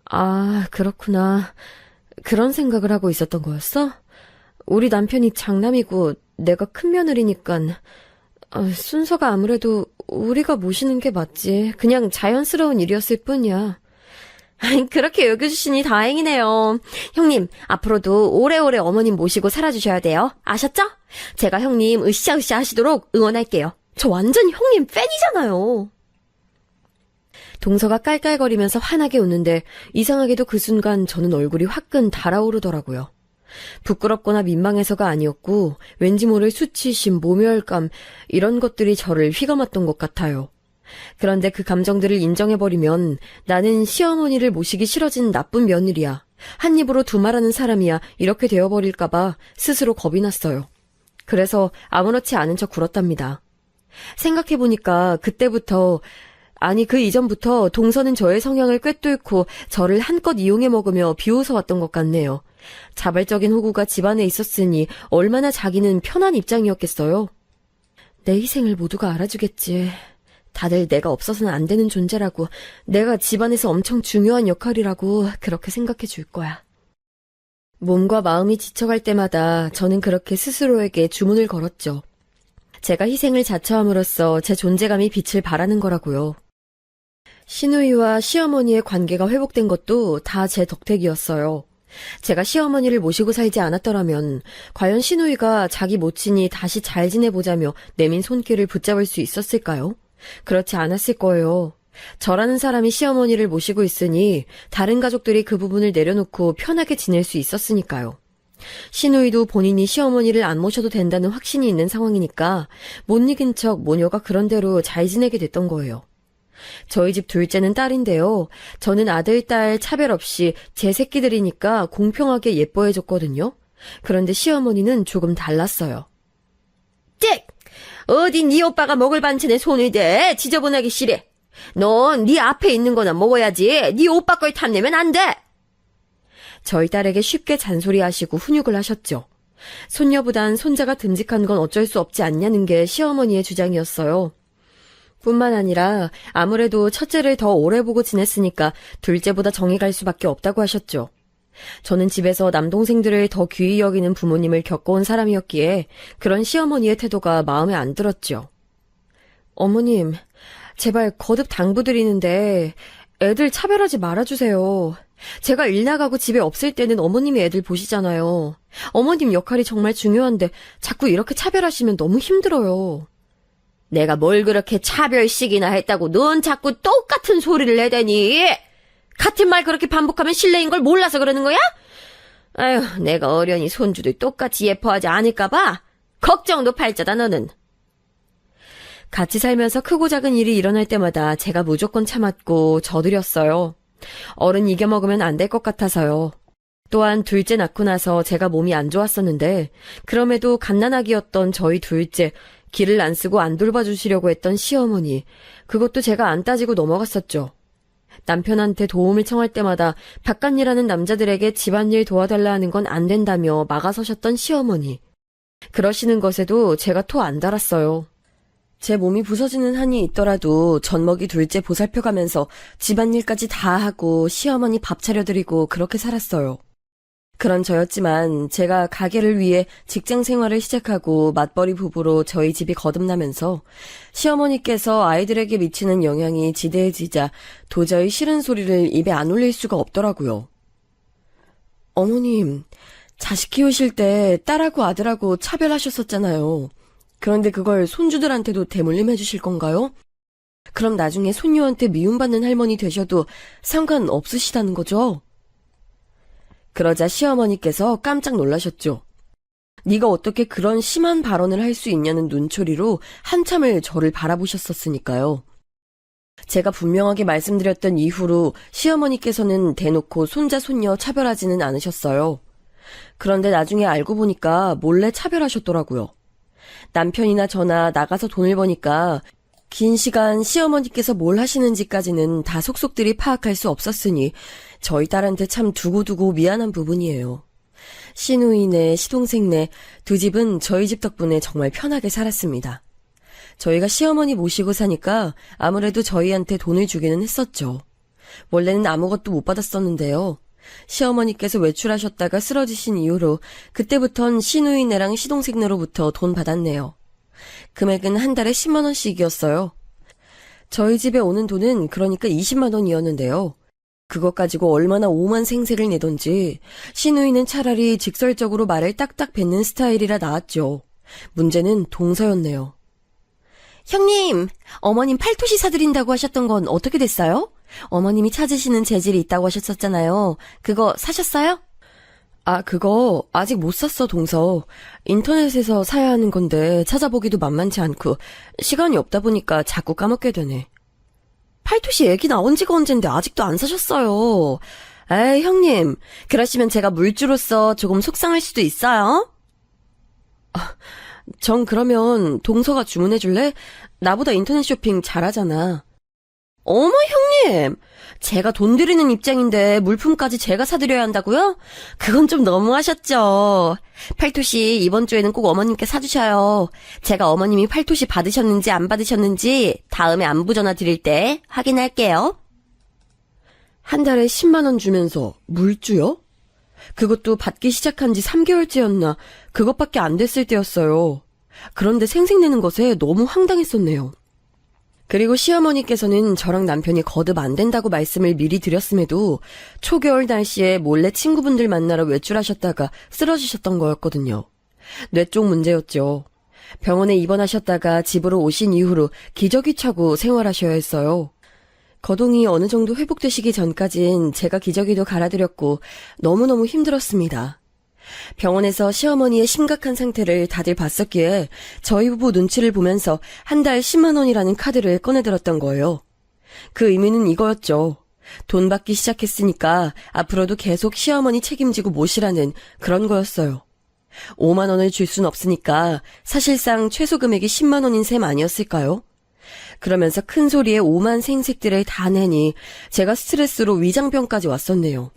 아, 그렇구나. 그런 생각을 하고 있었던 거였어? 우리 남편이 장남이고 내가 큰 며느리니까 순서가 아무래도 우리가 모시는 게 맞지. 그냥 자연스러운 일이었을 뿐이야. 그렇게 여겨주시니 다행이네요. 형님, 앞으로도 오래오래 어머님 모시고 살아주셔야 돼요. 아셨죠? 제가 형님 으쌰으쌰 하시도록 응원할게요. 저 완전 형님 팬이잖아요. 동서가 깔깔거리면서 환하게 웃는데 이상하게도 그 순간 저는 얼굴이 화끈 달아오르더라고요. 부끄럽거나 민망해서가 아니었고 왠지 모를 수치심, 모멸감 이런 것들이 저를 휘감았던 것 같아요. 그런데 그 감정들을 인정해버리면 나는 시어머니를 모시기 싫어진 나쁜 며느리야. 한 입으로 두말하는 사람이야. 이렇게 되어버릴까봐 스스로 겁이 났어요. 그래서 아무렇지 않은 척 굴었답니다. 생각해보니까 그때부터 아니 그 이전부터 동서는 저의 성향을 꿰뚫고 저를 한껏 이용해 먹으며 비웃어왔던 것 같네요. 자발적인 호구가 집안에 있었으니 얼마나 자기는 편한 입장이었겠어요. 내 희생을 모두가 알아주겠지. 다들 내가 없어서는 안 되는 존재라고, 내가 집안에서 엄청 중요한 역할이라고 그렇게 생각해 줄 거야. 몸과 마음이 지쳐갈 때마다 저는 그렇게 스스로에게 주문을 걸었죠. 제가 희생을 자처함으로써 제 존재감이 빛을 발하는 거라고요. 시누이와 시어머니의 관계가 회복된 것도 다 제 덕택이었어요. 제가 시어머니를 모시고 살지 않았더라면 과연 시누이가 자기 모친이 다시 잘 지내보자며 내민 손길을 붙잡을 수 있었을까요? 그렇지 않았을 거예요. 저라는 사람이 시어머니를 모시고 있으니 다른 가족들이 그 부분을 내려놓고 편하게 지낼 수 있었으니까요. 시누이도 본인이 시어머니를 안 모셔도 된다는 확신이 있는 상황이니까 못 이긴 척 모녀가 그런대로 잘 지내게 됐던 거예요. 저희 집 둘째는 딸인데요. 저는 아들, 딸 차별 없이 제 새끼들이니까 공평하게 예뻐해줬거든요. 그런데 시어머니는 조금 달랐어요. 잭! 어디 네 오빠가 먹을 반찬에 손을 대? 지저분하기 싫어. 넌 네 앞에 있는 거나 먹어야지. 네 오빠 걸 탐내면 안 돼. 저희 딸에게 쉽게 잔소리하시고 훈육을 하셨죠. 손녀보단 손자가 듬직한 건 어쩔 수 없지 않냐는 게 시어머니의 주장이었어요. 뿐만 아니라 아무래도 첫째를 더 오래 보고 지냈으니까 둘째보다 정이 갈 수밖에 없다고 하셨죠. 저는 집에서 남동생들을 더 귀히 여기는 부모님을 겪어온 사람이었기에 그런 시어머니의 태도가 마음에 안 들었죠. 어머님, 제발 거듭 당부드리는데 애들 차별하지 말아주세요. 제가 일 나가고 집에 없을 때는 어머님이 애들 보시잖아요. 어머님 역할이 정말 중요한데 자꾸 이렇게 차별하시면 너무 힘들어요. 내가 뭘 그렇게 차별식이나 했다고 넌 자꾸 똑같은 소리를 내대니? 같은 말 그렇게 반복하면 실례인 걸 몰라서 그러는 거야? 아휴, 내가 어련히 손주들 똑같이 예뻐하지 않을까봐 걱정도 팔자다 너는. 같이 살면서 크고 작은 일이 일어날 때마다 제가 무조건 참았고 저들였어요. 어른 이겨먹으면 안 될 것 같아서요. 또한 둘째 낳고 나서 제가 몸이 안 좋았었는데 그럼에도 갓난아기였던 저희 둘째, 길을 안 쓰고 안 돌봐주시려고 했던 시어머니, 그것도 제가 안 따지고 넘어갔었죠. 남편한테 도움을 청할 때마다 바깥일하는 남자들에게 집안일 도와달라 하는 건 안 된다며 막아서셨던 시어머니. 그러시는 것에도 제가 토 안 달았어요. 제 몸이 부서지는 한이 있더라도 젖먹이 둘째 보살펴가면서 집안일까지 다 하고 시어머니 밥 차려드리고 그렇게 살았어요. 그런 저였지만 제가 가게를 위해 직장 생활을 시작하고 맞벌이 부부로 저희 집이 거듭나면서 시어머니께서 아이들에게 미치는 영향이 지대해지자 도저히 싫은 소리를 입에 안 올릴 수가 없더라고요. 어머님, 자식 키우실 때 딸하고 아들하고 차별하셨었잖아요. 그런데 그걸 손주들한테도 대물림해 주실 건가요? 그럼 나중에 손녀한테 미움받는 할머니 되셔도 상관없으시다는 거죠? 그러자 시어머니께서 깜짝 놀라셨죠. 네가 어떻게 그런 심한 발언을 할 수 있냐는 눈초리로 한참을 저를 바라보셨었으니까요. 제가 분명하게 말씀드렸던 이후로 시어머니께서는 대놓고 손자 손녀 차별하지는 않으셨어요. 그런데 나중에 알고 보니까 몰래 차별하셨더라고요. 남편이나 저나 나가서 돈을 버니까 긴 시간 시어머니께서 뭘 하시는지까지는 다 속속들이 파악할 수 없었으니 저희 딸한테 참 두고두고 미안한 부분이에요. 시누이네, 시동생네 두 집은 저희 집 덕분에 정말 편하게 살았습니다. 저희가 시어머니 모시고 사니까 아무래도 저희한테 돈을 주기는 했었죠. 원래는 아무것도 못 받았었는데요. 시어머니께서 외출하셨다가 쓰러지신 이후로 그때부턴 시누이네랑 시동생네로부터 돈 받았네요. 금액은 한 달에 10만 원씩이었어요. 저희 집에 오는 돈은 그러니까 20만 원이었는데요. 그것 가지고 얼마나 오만 생색을 내던지 시누이는 차라리 직설적으로 말을 딱딱 뱉는 스타일이라 나았죠. 문제는 동서였네요. 형님, 어머님 팔토시 사드린다고 하셨던 건 어떻게 됐어요? 어머님이 찾으시는 재질이 있다고 하셨었잖아요. 그거 사셨어요? 아, 그거 아직 못 샀어, 동서. 인터넷에서 사야 하는 건데 찾아보기도 만만치 않고 시간이 없다 보니까 자꾸 까먹게 되네. 팔토시 얘기 나온 지가 언젠데 아직도 안 사셨어요. 에이, 형님. 그러시면 제가 물주로서 조금 속상할 수도 있어요. 정 그러면 동서가 주문해 줄래? 나보다 인터넷 쇼핑 잘하잖아. 어머, 형님! 제가 돈 드리는 입장인데 물품까지 제가 사드려야 한다고요? 그건 좀 너무하셨죠. 팔토시 이번 주에는 꼭 어머님께 사주셔요. 제가 어머님이 팔토시 받으셨는지 안 받으셨는지 다음에 안부 전화 드릴 때 확인할게요. 한 달에 10만 원 주면서 물주요? 그것도 받기 시작한 지 3개월째였나 그것밖에 안 됐을 때였어요. 그런데 생색내는 것에 너무 황당했었네요. 그리고 시어머니께서는 저랑 남편이 거듭 안 된다고 말씀을 미리 드렸음에도 초겨울 날씨에 몰래 친구분들 만나러 외출하셨다가 쓰러지셨던 거였거든요. 뇌 쪽 문제였죠. 병원에 입원하셨다가 집으로 오신 이후로 기저귀 차고 생활하셔야 했어요. 거동이 어느 정도 회복되시기 전까진 제가 기저귀도 갈아드렸고 너무너무 힘들었습니다. 병원에서 시어머니의 심각한 상태를 다들 봤었기에 저희 부부 눈치를 보면서 한 달 10만 원이라는 카드를 꺼내들었던 거예요. 그 의미는 이거였죠. 돈 받기 시작했으니까 앞으로도 계속 시어머니 책임지고 모시라는 그런 거였어요. 5만 원을 줄 순 없으니까 사실상 최소 금액이 10만 원인 셈 아니었을까요? 그러면서 큰 소리에 오만 생색들을 다 내니 제가 스트레스로 위장병까지 왔었네요.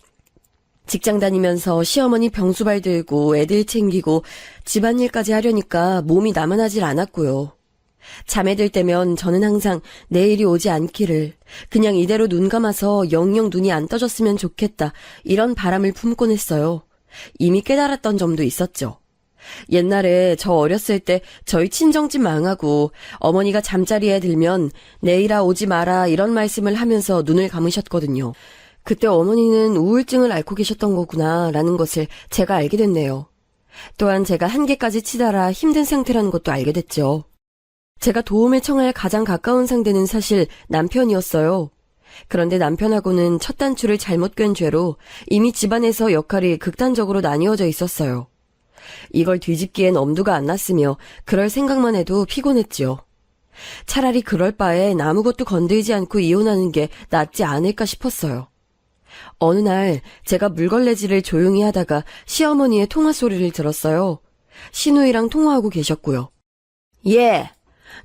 직장 다니면서 시어머니 병수발 들고 애들 챙기고 집안일까지 하려니까 몸이 나만하질 않았고요. 잠에 들 때면 저는 항상 내일이 오지 않기를, 그냥 이대로 눈 감아서 영영 눈이 안 떠졌으면 좋겠다, 이런 바람을 품곤 했어요. 이미 깨달았던 점도 있었죠. 옛날에 저 어렸을 때 저희 친정집 망하고 어머니가 잠자리에 들면 내일아 오지 마라 이런 말씀을 하면서 눈을 감으셨거든요. 그때 어머니는 우울증을 앓고 계셨던 거구나 라는 것을 제가 알게 됐네요. 또한 제가 한계까지 치달아 힘든 상태라는 것도 알게 됐죠. 제가 도움을 청할 가장 가까운 상대는 사실 남편이었어요. 그런데 남편하고는 첫 단추를 잘못 꿰n 죄로 이미 집안에서 역할이 극단적으로 나뉘어져 있었어요. 이걸 뒤집기엔 엄두가 안 났으며 그럴 생각만 해도 피곤했지요. 차라리 그럴 바엔 아무것도 건들지 않고 이혼하는 게 낫지 않을까 싶었어요. 어느 날 제가 물걸레질을 조용히 하다가 시어머니의 통화 소리를 들었어요. 시누이랑 통화하고 계셨고요. 예,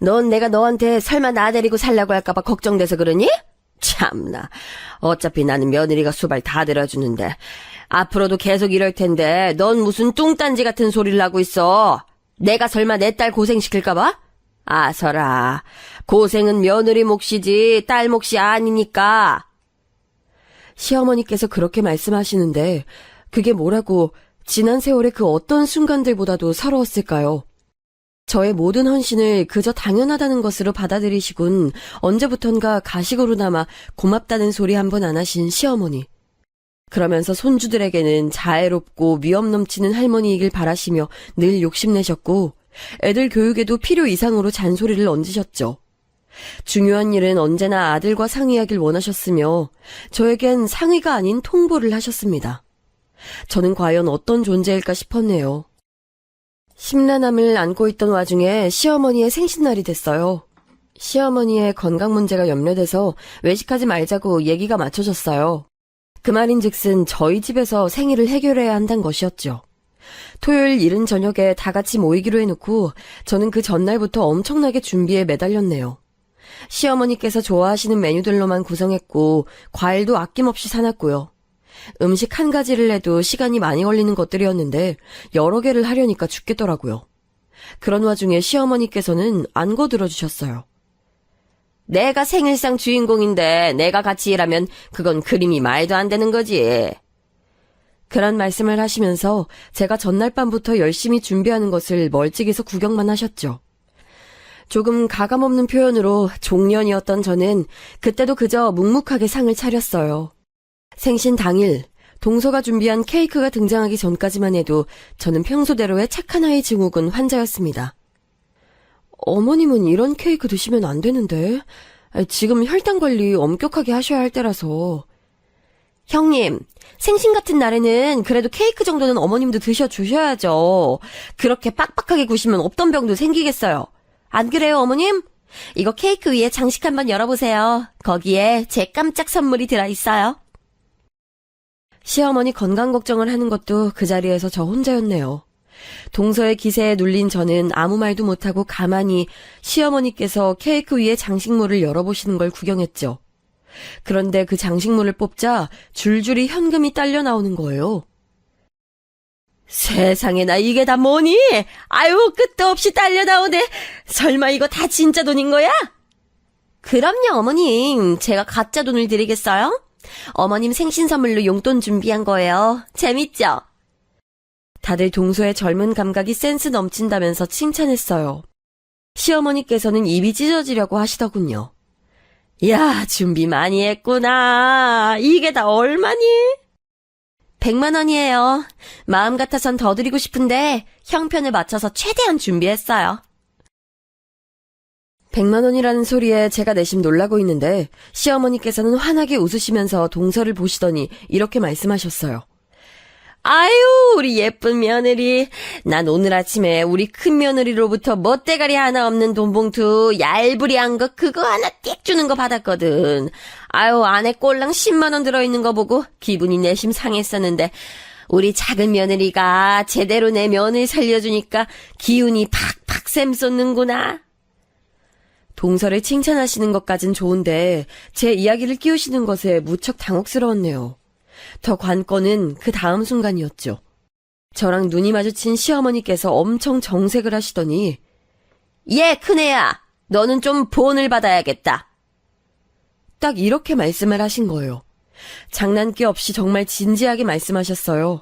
넌 내가 너한테 설마 나 데리고 살라고 할까봐 걱정돼서 그러니? 참나, 어차피 나는 며느리가 수발 다 들어주는데 앞으로도 계속 이럴 텐데 넌 무슨 뚱딴지 같은 소리를 하고 있어. 내가 설마 내 딸 고생시킬까봐? 아서라, 고생은 며느리 몫이지 딸 몫이 아니니까. 시어머니께서 그렇게 말씀하시는데 그게 뭐라고 지난 세월의 그 어떤 순간들보다도 서러웠을까요? 저의 모든 헌신을 그저 당연하다는 것으로 받아들이시곤 언제부턴가 가식으로나마 고맙다는 소리 한 번 안 하신 시어머니. 그러면서 손주들에게는 자애롭고 위엄 넘치는 할머니이길 바라시며 늘 욕심내셨고 애들 교육에도 필요 이상으로 잔소리를 얹으셨죠. 중요한 일은 언제나 아들과 상의하길 원하셨으며 저에겐 상의가 아닌 통보를 하셨습니다. 저는 과연 어떤 존재일까 싶었네요. 심란함을 안고 있던 와중에 시어머니의 생신날이 됐어요. 시어머니의 건강 문제가 염려돼서 외식하지 말자고 얘기가 맞춰졌어요. 그 말인즉슨 저희 집에서 생일을 해결해야 한다는 것이었죠. 토요일 이른 저녁에 다 같이 모이기로 해놓고 저는 그 전날부터 엄청나게 준비에 매달렸네요. 시어머니께서 좋아하시는 메뉴들로만 구성했고 과일도 아낌없이 사놨고요. 음식 한 가지를 해도 시간이 많이 걸리는 것들이었는데 여러 개를 하려니까 죽겠더라고요. 그런 와중에 시어머니께서는 안 거들어주셨어요. 내가 생일상 주인공인데 내가 같이 일하면 그건 그림이 말도 안 되는 거지. 그런 말씀을 하시면서 제가 전날 밤부터 열심히 준비하는 것을 멀찍이서 구경만 하셨죠. 조금 가감없는 표현으로 종년이었던 저는 그때도 그저 묵묵하게 상을 차렸어요. 생신 당일 동서가 준비한 케이크가 등장하기 전까지만 해도 저는 평소대로의 착한 아이 증후군 환자였습니다. 어머님은 이런 케이크 드시면 안 되는데. 지금 혈당 관리 엄격하게 하셔야 할 때라서. 형님, 생신 같은 날에는 그래도 케이크 정도는 어머님도 드셔주셔야죠. 그렇게 빡빡하게 구시면 없던 병도 생기겠어요. 안 그래요, 어머님? 이거 케이크 위에 장식 한번 열어보세요. 거기에 제 깜짝 선물이 들어있어요. 시어머니 건강 걱정을 하는 것도 그 자리에서 저 혼자였네요. 동서의 기세에 눌린 저는 아무 말도 못하고 가만히 시어머니께서 케이크 위에 장식물을 열어보시는 걸 구경했죠. 그런데 그 장식물을 뽑자 줄줄이 현금이 딸려 나오는 거예요. 세상에나 이게 다 뭐니? 아유, 끝도 없이 딸려 나오네. 설마 이거 다 진짜 돈인 거야? 그럼요, 어머님. 제가 가짜 돈을 드리겠어요? 어머님 생신 선물로 용돈 준비한 거예요. 재밌죠? 다들 동서의 젊은 감각이 센스 넘친다면서 칭찬했어요. 시어머니께서는 입이 찢어지려고 하시더군요. 야, 준비 많이 했구나. 이게 다 얼마니? 100만 원이에요. 마음 같아선 더 드리고 싶은데 형편을 맞춰서 최대한 준비했어요. 100만 원이라는 소리에 제가 내심 놀라고 있는데 시어머니께서는 환하게 웃으시면서 동서를 보시더니 이렇게 말씀하셨어요. 아유, 우리 예쁜 며느리. 난 오늘 아침에 우리 큰 며느리로부터 멋대가리 하나 없는 돈봉투 얄부리한 거 그거 하나 띡 주는 거 받았거든. 아유, 안에 꼴랑 10만 원 들어있는 거 보고 기분이 내심 상했었는데 우리 작은 며느리가 제대로 내 면을 살려주니까 기운이 팍팍 샘솟는구나. 동서를 칭찬하시는 것까진 좋은데 제 이야기를 끼우시는 것에 무척 당혹스러웠네요. 더 관건은 그 다음 순간이었죠. 저랑 눈이 마주친 시어머니께서 엄청 정색을 하시더니 예, 큰애야. 너는 좀 본을 받아야겠다. 딱 이렇게 말씀을 하신 거예요. 장난기 없이 정말 진지하게 말씀하셨어요.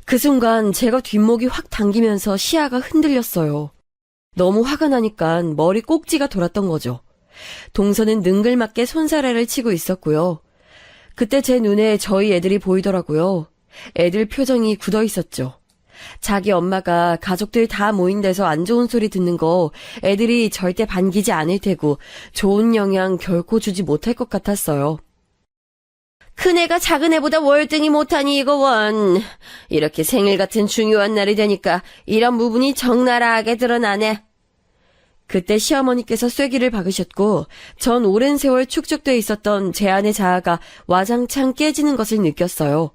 그 순간 제가 뒷목이 확 당기면서 시야가 흔들렸어요. 너무 화가 나니까 머리 꼭지가 돌았던 거죠. 동서는 능글맞게 손사래를 치고 있었고요. 그때 제 눈에 저희 애들이 보이더라고요. 애들 표정이 굳어 있었죠. 자기 엄마가 가족들 다 모인 데서 안 좋은 소리 듣는 거 애들이 절대 반기지 않을 테고 좋은 영향 결코 주지 못할 것 같았어요. 큰애가 작은애보다 월등히 못하니 이거 원. 이렇게 생일 같은 중요한 날이 되니까 이런 부분이 적나라하게 드러나네. 그때 시어머니께서 쐐기를 박으셨고 전 오랜 세월 축적돼 있었던 제 안의 자아가 와장창 깨지는 것을 느꼈어요.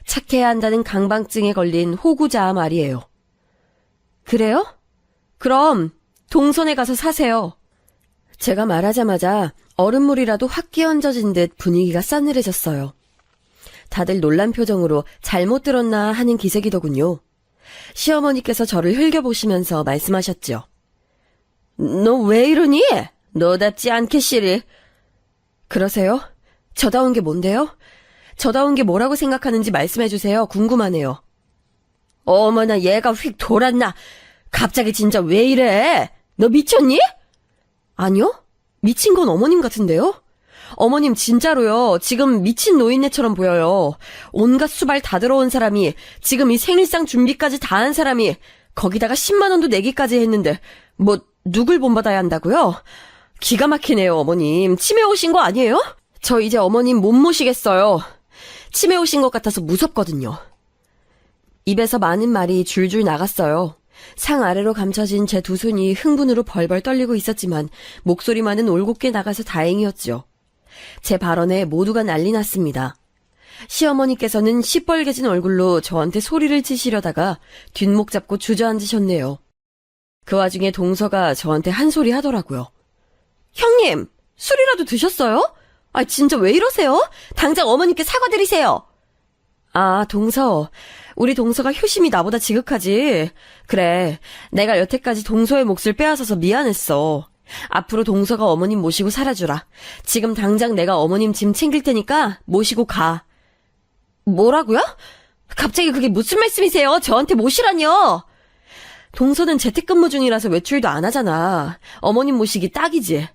착해야 한다는 강박증에 걸린 호구자아 말이에요. 그래요? 그럼 동선에 가서 사세요. 제가 말하자마자 얼음물이라도 확 끼얹어진 듯 분위기가 싸늘해졌어요. 다들 놀란 표정으로 잘못 들었나 하는 기색이더군요. 시어머니께서 저를 흘겨보시면서 말씀하셨죠. 너 왜 이러니? 너답지 않게 시리. 그러세요? 저다운 게 뭔데요? 저다운 게 뭐라고 생각하는지 말씀해주세요. 궁금하네요. 어머나 얘가 휙 돌았나. 갑자기 진짜 왜 이래? 너 미쳤니? 아니요. 미친 건 어머님 같은데요? 어머님 진짜로요. 지금 미친 노인네처럼 보여요. 온갖 수발 다 들어온 사람이 지금 이 생일상 준비까지 다 한 사람이 거기다가 10만 원도 내기까지 했는데 뭐 누굴 본받아야 한다고요? 기가 막히네요, 어머님. 치매 오신 거 아니에요? 저 이제 어머님 못 모시겠어요. 치매 오신 것 같아서 무섭거든요. 입에서 많은 말이 줄줄 나갔어요. 상 아래로 감춰진 제 두 손이 흥분으로 벌벌 떨리고 있었지만 목소리만은 올곧게 나가서 다행이었죠. 제 발언에 모두가 난리 났습니다. 시어머니께서는 시뻘개진 얼굴로 저한테 소리를 치시려다가 뒷목 잡고 주저앉으셨네요. 그 와중에 동서가 저한테 한 소리 하더라고요. 형님, 술이라도 드셨어요? 아, 진짜 왜 이러세요? 당장 어머님께 사과드리세요. 아, 동서. 우리 동서가 효심이 나보다 지극하지. 그래, 내가 여태까지 동서의 몫을 빼앗아서 미안했어. 앞으로 동서가 어머님 모시고 살아주라. 지금 당장 내가 어머님 짐 챙길 테니까 모시고 가. 뭐라고요? 갑자기 그게 무슨 말씀이세요? 저한테 모시라뇨? 동서는 재택근무 중이라서 외출도 안 하잖아. 어머님 모시기 딱이지.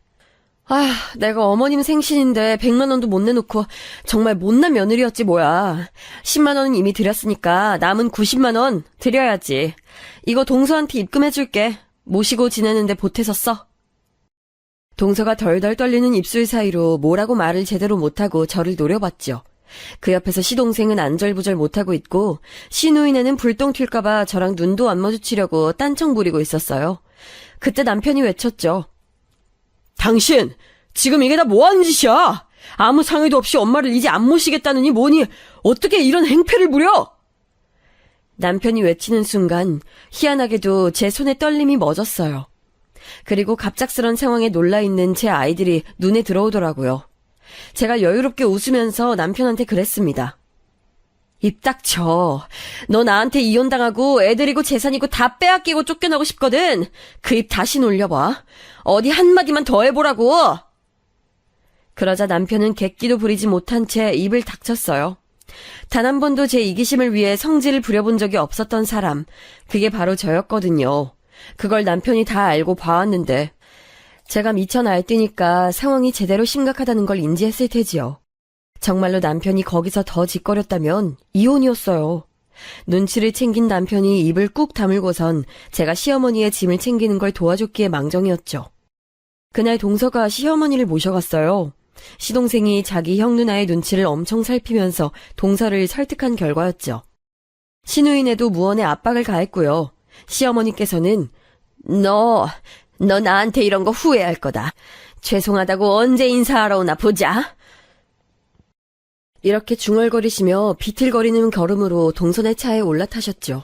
아, 내가 어머님 생신인데 100만 원도 못 내놓고 정말 못난 며느리였지 뭐야. 10만 원은 이미 드렸으니까 남은 90만 원 드려야지. 이거 동서한테 입금해줄게. 모시고 지내는데 보태서 써. 동서가 덜덜 떨리는 입술 사이로 뭐라고 말을 제대로 못하고 저를 노려봤죠. 그 옆에서 시동생은 안절부절 못하고 있고 시누이네는 불똥 튈까봐 저랑 눈도 안 마주치려고 딴청 부리고 있었어요. 그때 남편이 외쳤죠. 당신, 지금 이게 다 뭐하는 짓이야? 아무 상의도 없이 엄마를 이제 안 모시겠다느니 뭐니 어떻게 이런 행패를 부려? 남편이 외치는 순간 희한하게도 제 손에 떨림이 멎었어요. 그리고 갑작스런 상황에 놀라있는 제 아이들이 눈에 들어오더라고요. 제가 여유롭게 웃으면서 남편한테 그랬습니다. 입 닥쳐. 너 나한테 이혼당하고 애들이고 재산이고 다 빼앗기고 쫓겨나고 싶거든. 그 입 다시 놀려봐. 어디 한마디만 더 해보라고. 그러자 남편은 객기도 부리지 못한 채 입을 닥쳤어요. 단 한 번도 제 이기심을 위해 성질을 부려본 적이 없었던 사람. 그게 바로 저였거든요. 그걸 남편이 다 알고 봐왔는데 제가 미쳐 날뛰니까 상황이 제대로 심각하다는 걸 인지했을 테지요. 정말로 남편이 거기서 더 짓거렸다면 이혼이었어요. 눈치를 챙긴 남편이 입을 꾹 다물고선 제가 시어머니의 짐을 챙기는 걸 도와줬기에 망정이었죠. 그날 동서가 시어머니를 모셔갔어요. 시동생이 자기 형 누나의 눈치를 엄청 살피면서 동서를 설득한 결과였죠. 시누이네도 무언의 압박을 가했고요. 시어머니께서는 너 나한테 이런 거 후회할 거다. 죄송하다고 언제 인사하러 오나 보자. 이렇게 중얼거리시며 비틀거리는 걸음으로 동서의 차에 올라타셨죠.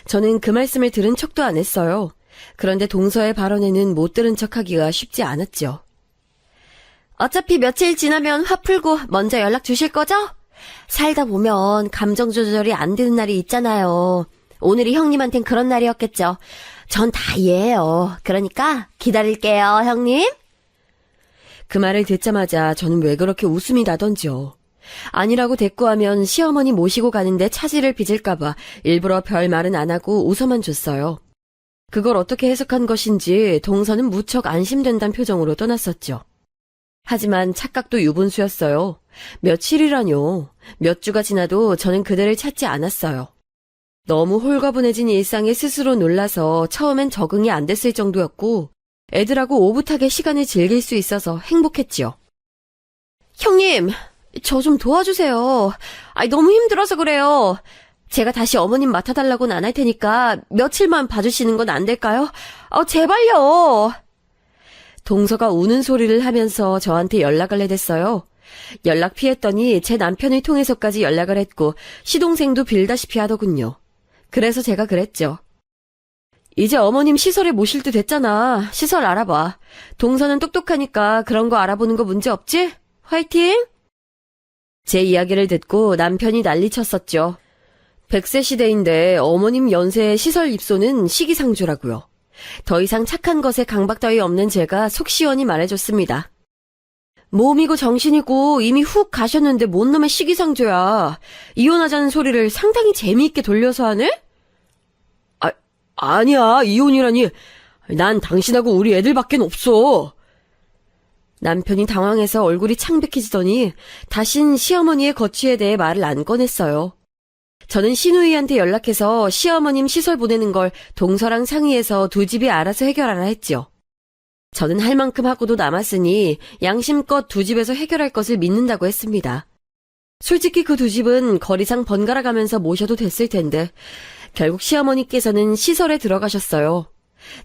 저는 그 말씀을 들은 척도 안 했어요. 그런데 동서의 발언에는 못 들은 척하기가 쉽지 않았죠. 어차피 며칠 지나면 화 풀고 먼저 연락 주실 거죠? 살다 보면 감정 조절이 안 되는 날이 있잖아요. 오늘이 형님한텐 그런 날이었겠죠. 전 다 이해해요. 그러니까 기다릴게요, 형님. 그 말을 듣자마자 저는 왜 그렇게 웃음이 나던지요. 아니라고 대꾸하면 시어머니 모시고 가는데 차질을 빚을까봐 일부러 별 말은 안 하고 웃어만 줬어요. 그걸 어떻게 해석한 것인지 동서는 무척 안심된다는 표정으로 떠났었죠. 하지만 착각도 유분수였어요. 며칠이라뇨. 몇 주가 지나도 저는 그들을 찾지 않았어요. 너무 홀가분해진 일상에 스스로 놀라서 처음엔 적응이 안 됐을 정도였고 애들하고 오붓하게 시간을 즐길 수 있어서 행복했지요. 형님, 저 좀 도와주세요. 너무 힘들어서 그래요. 제가 다시 어머님 맡아달라고는 안 할 테니까 며칠만 봐주시는 건 안 될까요? 제발요. 동서가 우는 소리를 하면서 저한테 연락을 해댔어요. 연락 피했더니 제 남편을 통해서까지 연락을 했고 시동생도 빌다시피 하더군요. 그래서 제가 그랬죠. 이제 어머님 시설에 모실 때 됐잖아. 시설 알아봐. 동서는 똑똑하니까 그런 거 알아보는 거 문제 없지? 화이팅! 제 이야기를 듣고 남편이 난리쳤었죠. 100세 시대인데 어머님 연세에 시설 입소는 시기상조라고요. 더 이상 착한 것에 강박 따위 없는 제가 속 시원히 말해줬습니다. 몸이고 정신이고 이미 훅 가셨는데 뭔 놈의 시기상조야. 이혼하자는 소리를 상당히 재미있게 돌려서 하네? 아니야, 이혼이라니. 난 당신하고 우리 애들밖엔 없어. 남편이 당황해서 얼굴이 창백해지더니 다신 시어머니의 거취에 대해 말을 안 꺼냈어요. 저는 시누이한테 연락해서 시어머님 시설 보내는 걸 동서랑 상의해서 두 집이 알아서 해결하라 했죠. 저는 할 만큼 하고도 남았으니 양심껏 두 집에서 해결할 것을 믿는다고 했습니다. 솔직히 그 두 집은 거리상 번갈아 가면서 모셔도 됐을 텐데 결국 시어머니께서는 시설에 들어가셨어요.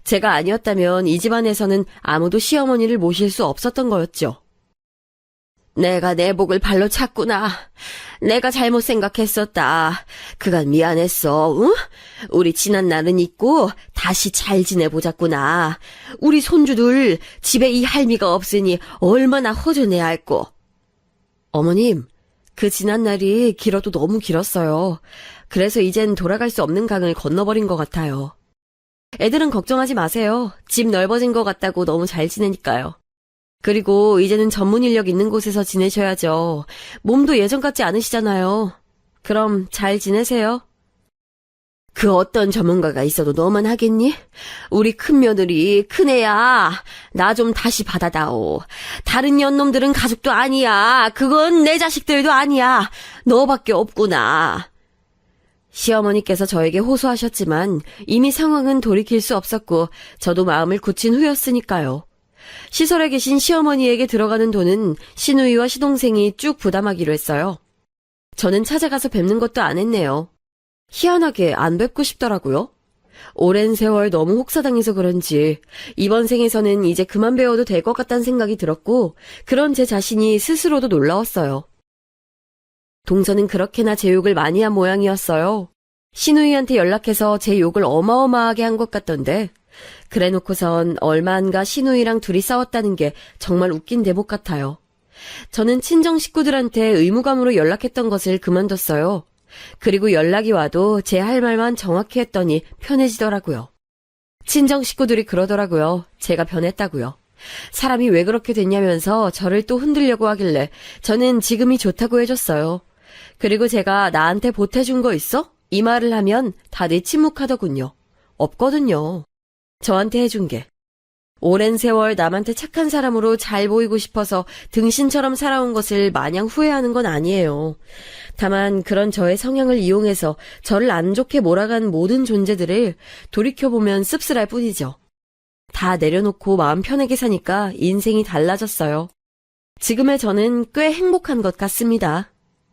제가 아니었다면 이 집안에서는 아무도 시어머니를 모실 수 없었던 거였죠. 내가 내 복을 발로 찼구나. 내가 잘못 생각했었다. 그간 미안했어. 응? 우리 지난 날은 잊고 다시 잘 지내보자꾸나. 우리 손주들 집에 이 할미가 없으니 얼마나 허전해 할꼬. 어머님, 그 지난 날이 길어도 너무 길었어요. 그래서 이젠 돌아갈 수 없는 강을 건너버린 것 같아요. 애들은 걱정하지 마세요. 집 넓어진 것 같다고 너무 잘 지내니까요. 그리고 이제는 전문 인력 있는 곳에서 지내셔야죠. 몸도 예전 같지 않으시잖아요. 그럼 잘 지내세요. 그 어떤 전문가가 있어도 너만 하겠니? 우리 큰며느리, 큰애야. 나 좀 다시 받아다오. 다른 연놈들은 가족도 아니야. 그건 내 자식들도 아니야. 너밖에 없구나. 시어머니께서 저에게 호소하셨지만 이미 상황은 돌이킬 수 없었고 저도 마음을 굳힌 후였으니까요. 시설에 계신 시어머니에게 들어가는 돈은 시누이와 시동생이 쭉 부담하기로 했어요. 저는 찾아가서 뵙는 것도 안 했네요. 희한하게 안 뵙고 싶더라고요. 오랜 세월 너무 혹사당해서 그런지 이번 생에서는 이제 그만 배워도 될 것 같다는 생각이 들었고 그런 제 자신이 스스로도 놀라웠어요. 동서는 그렇게나 제 욕을 많이 한 모양이었어요. 시누이한테 연락해서 제 욕을 어마어마하게 한 것 같던데 그래놓고선 얼마 안가 시누이랑 둘이 싸웠다는 게 정말 웃긴 대목 같아요. 저는 친정 식구들한테 의무감으로 연락했던 것을 그만뒀어요. 그리고 연락이 와도 제 할 말만 정확히 했더니 편해지더라고요. 친정 식구들이 그러더라고요. 제가 변했다고요. 사람이 왜 그렇게 됐냐면서 저를 또 흔들려고 하길래 저는 지금이 좋다고 해줬어요. 그리고 제가 나한테 보태준 거 있어? 이 말을 하면 다들 침묵하더군요. 없거든요. 저한테 해준 게. 오랜 세월 남한테 착한 사람으로 잘 보이고 싶어서 등신처럼 살아온 것을 마냥 후회하는 건 아니에요. 다만 그런 저의 성향을 이용해서 저를 안 좋게 몰아간 모든 존재들을 돌이켜보면 씁쓸할 뿐이죠. 다 내려놓고 마음 편하게 사니까 인생이 달라졌어요. 지금의 저는 꽤 행복한 것 같습니다.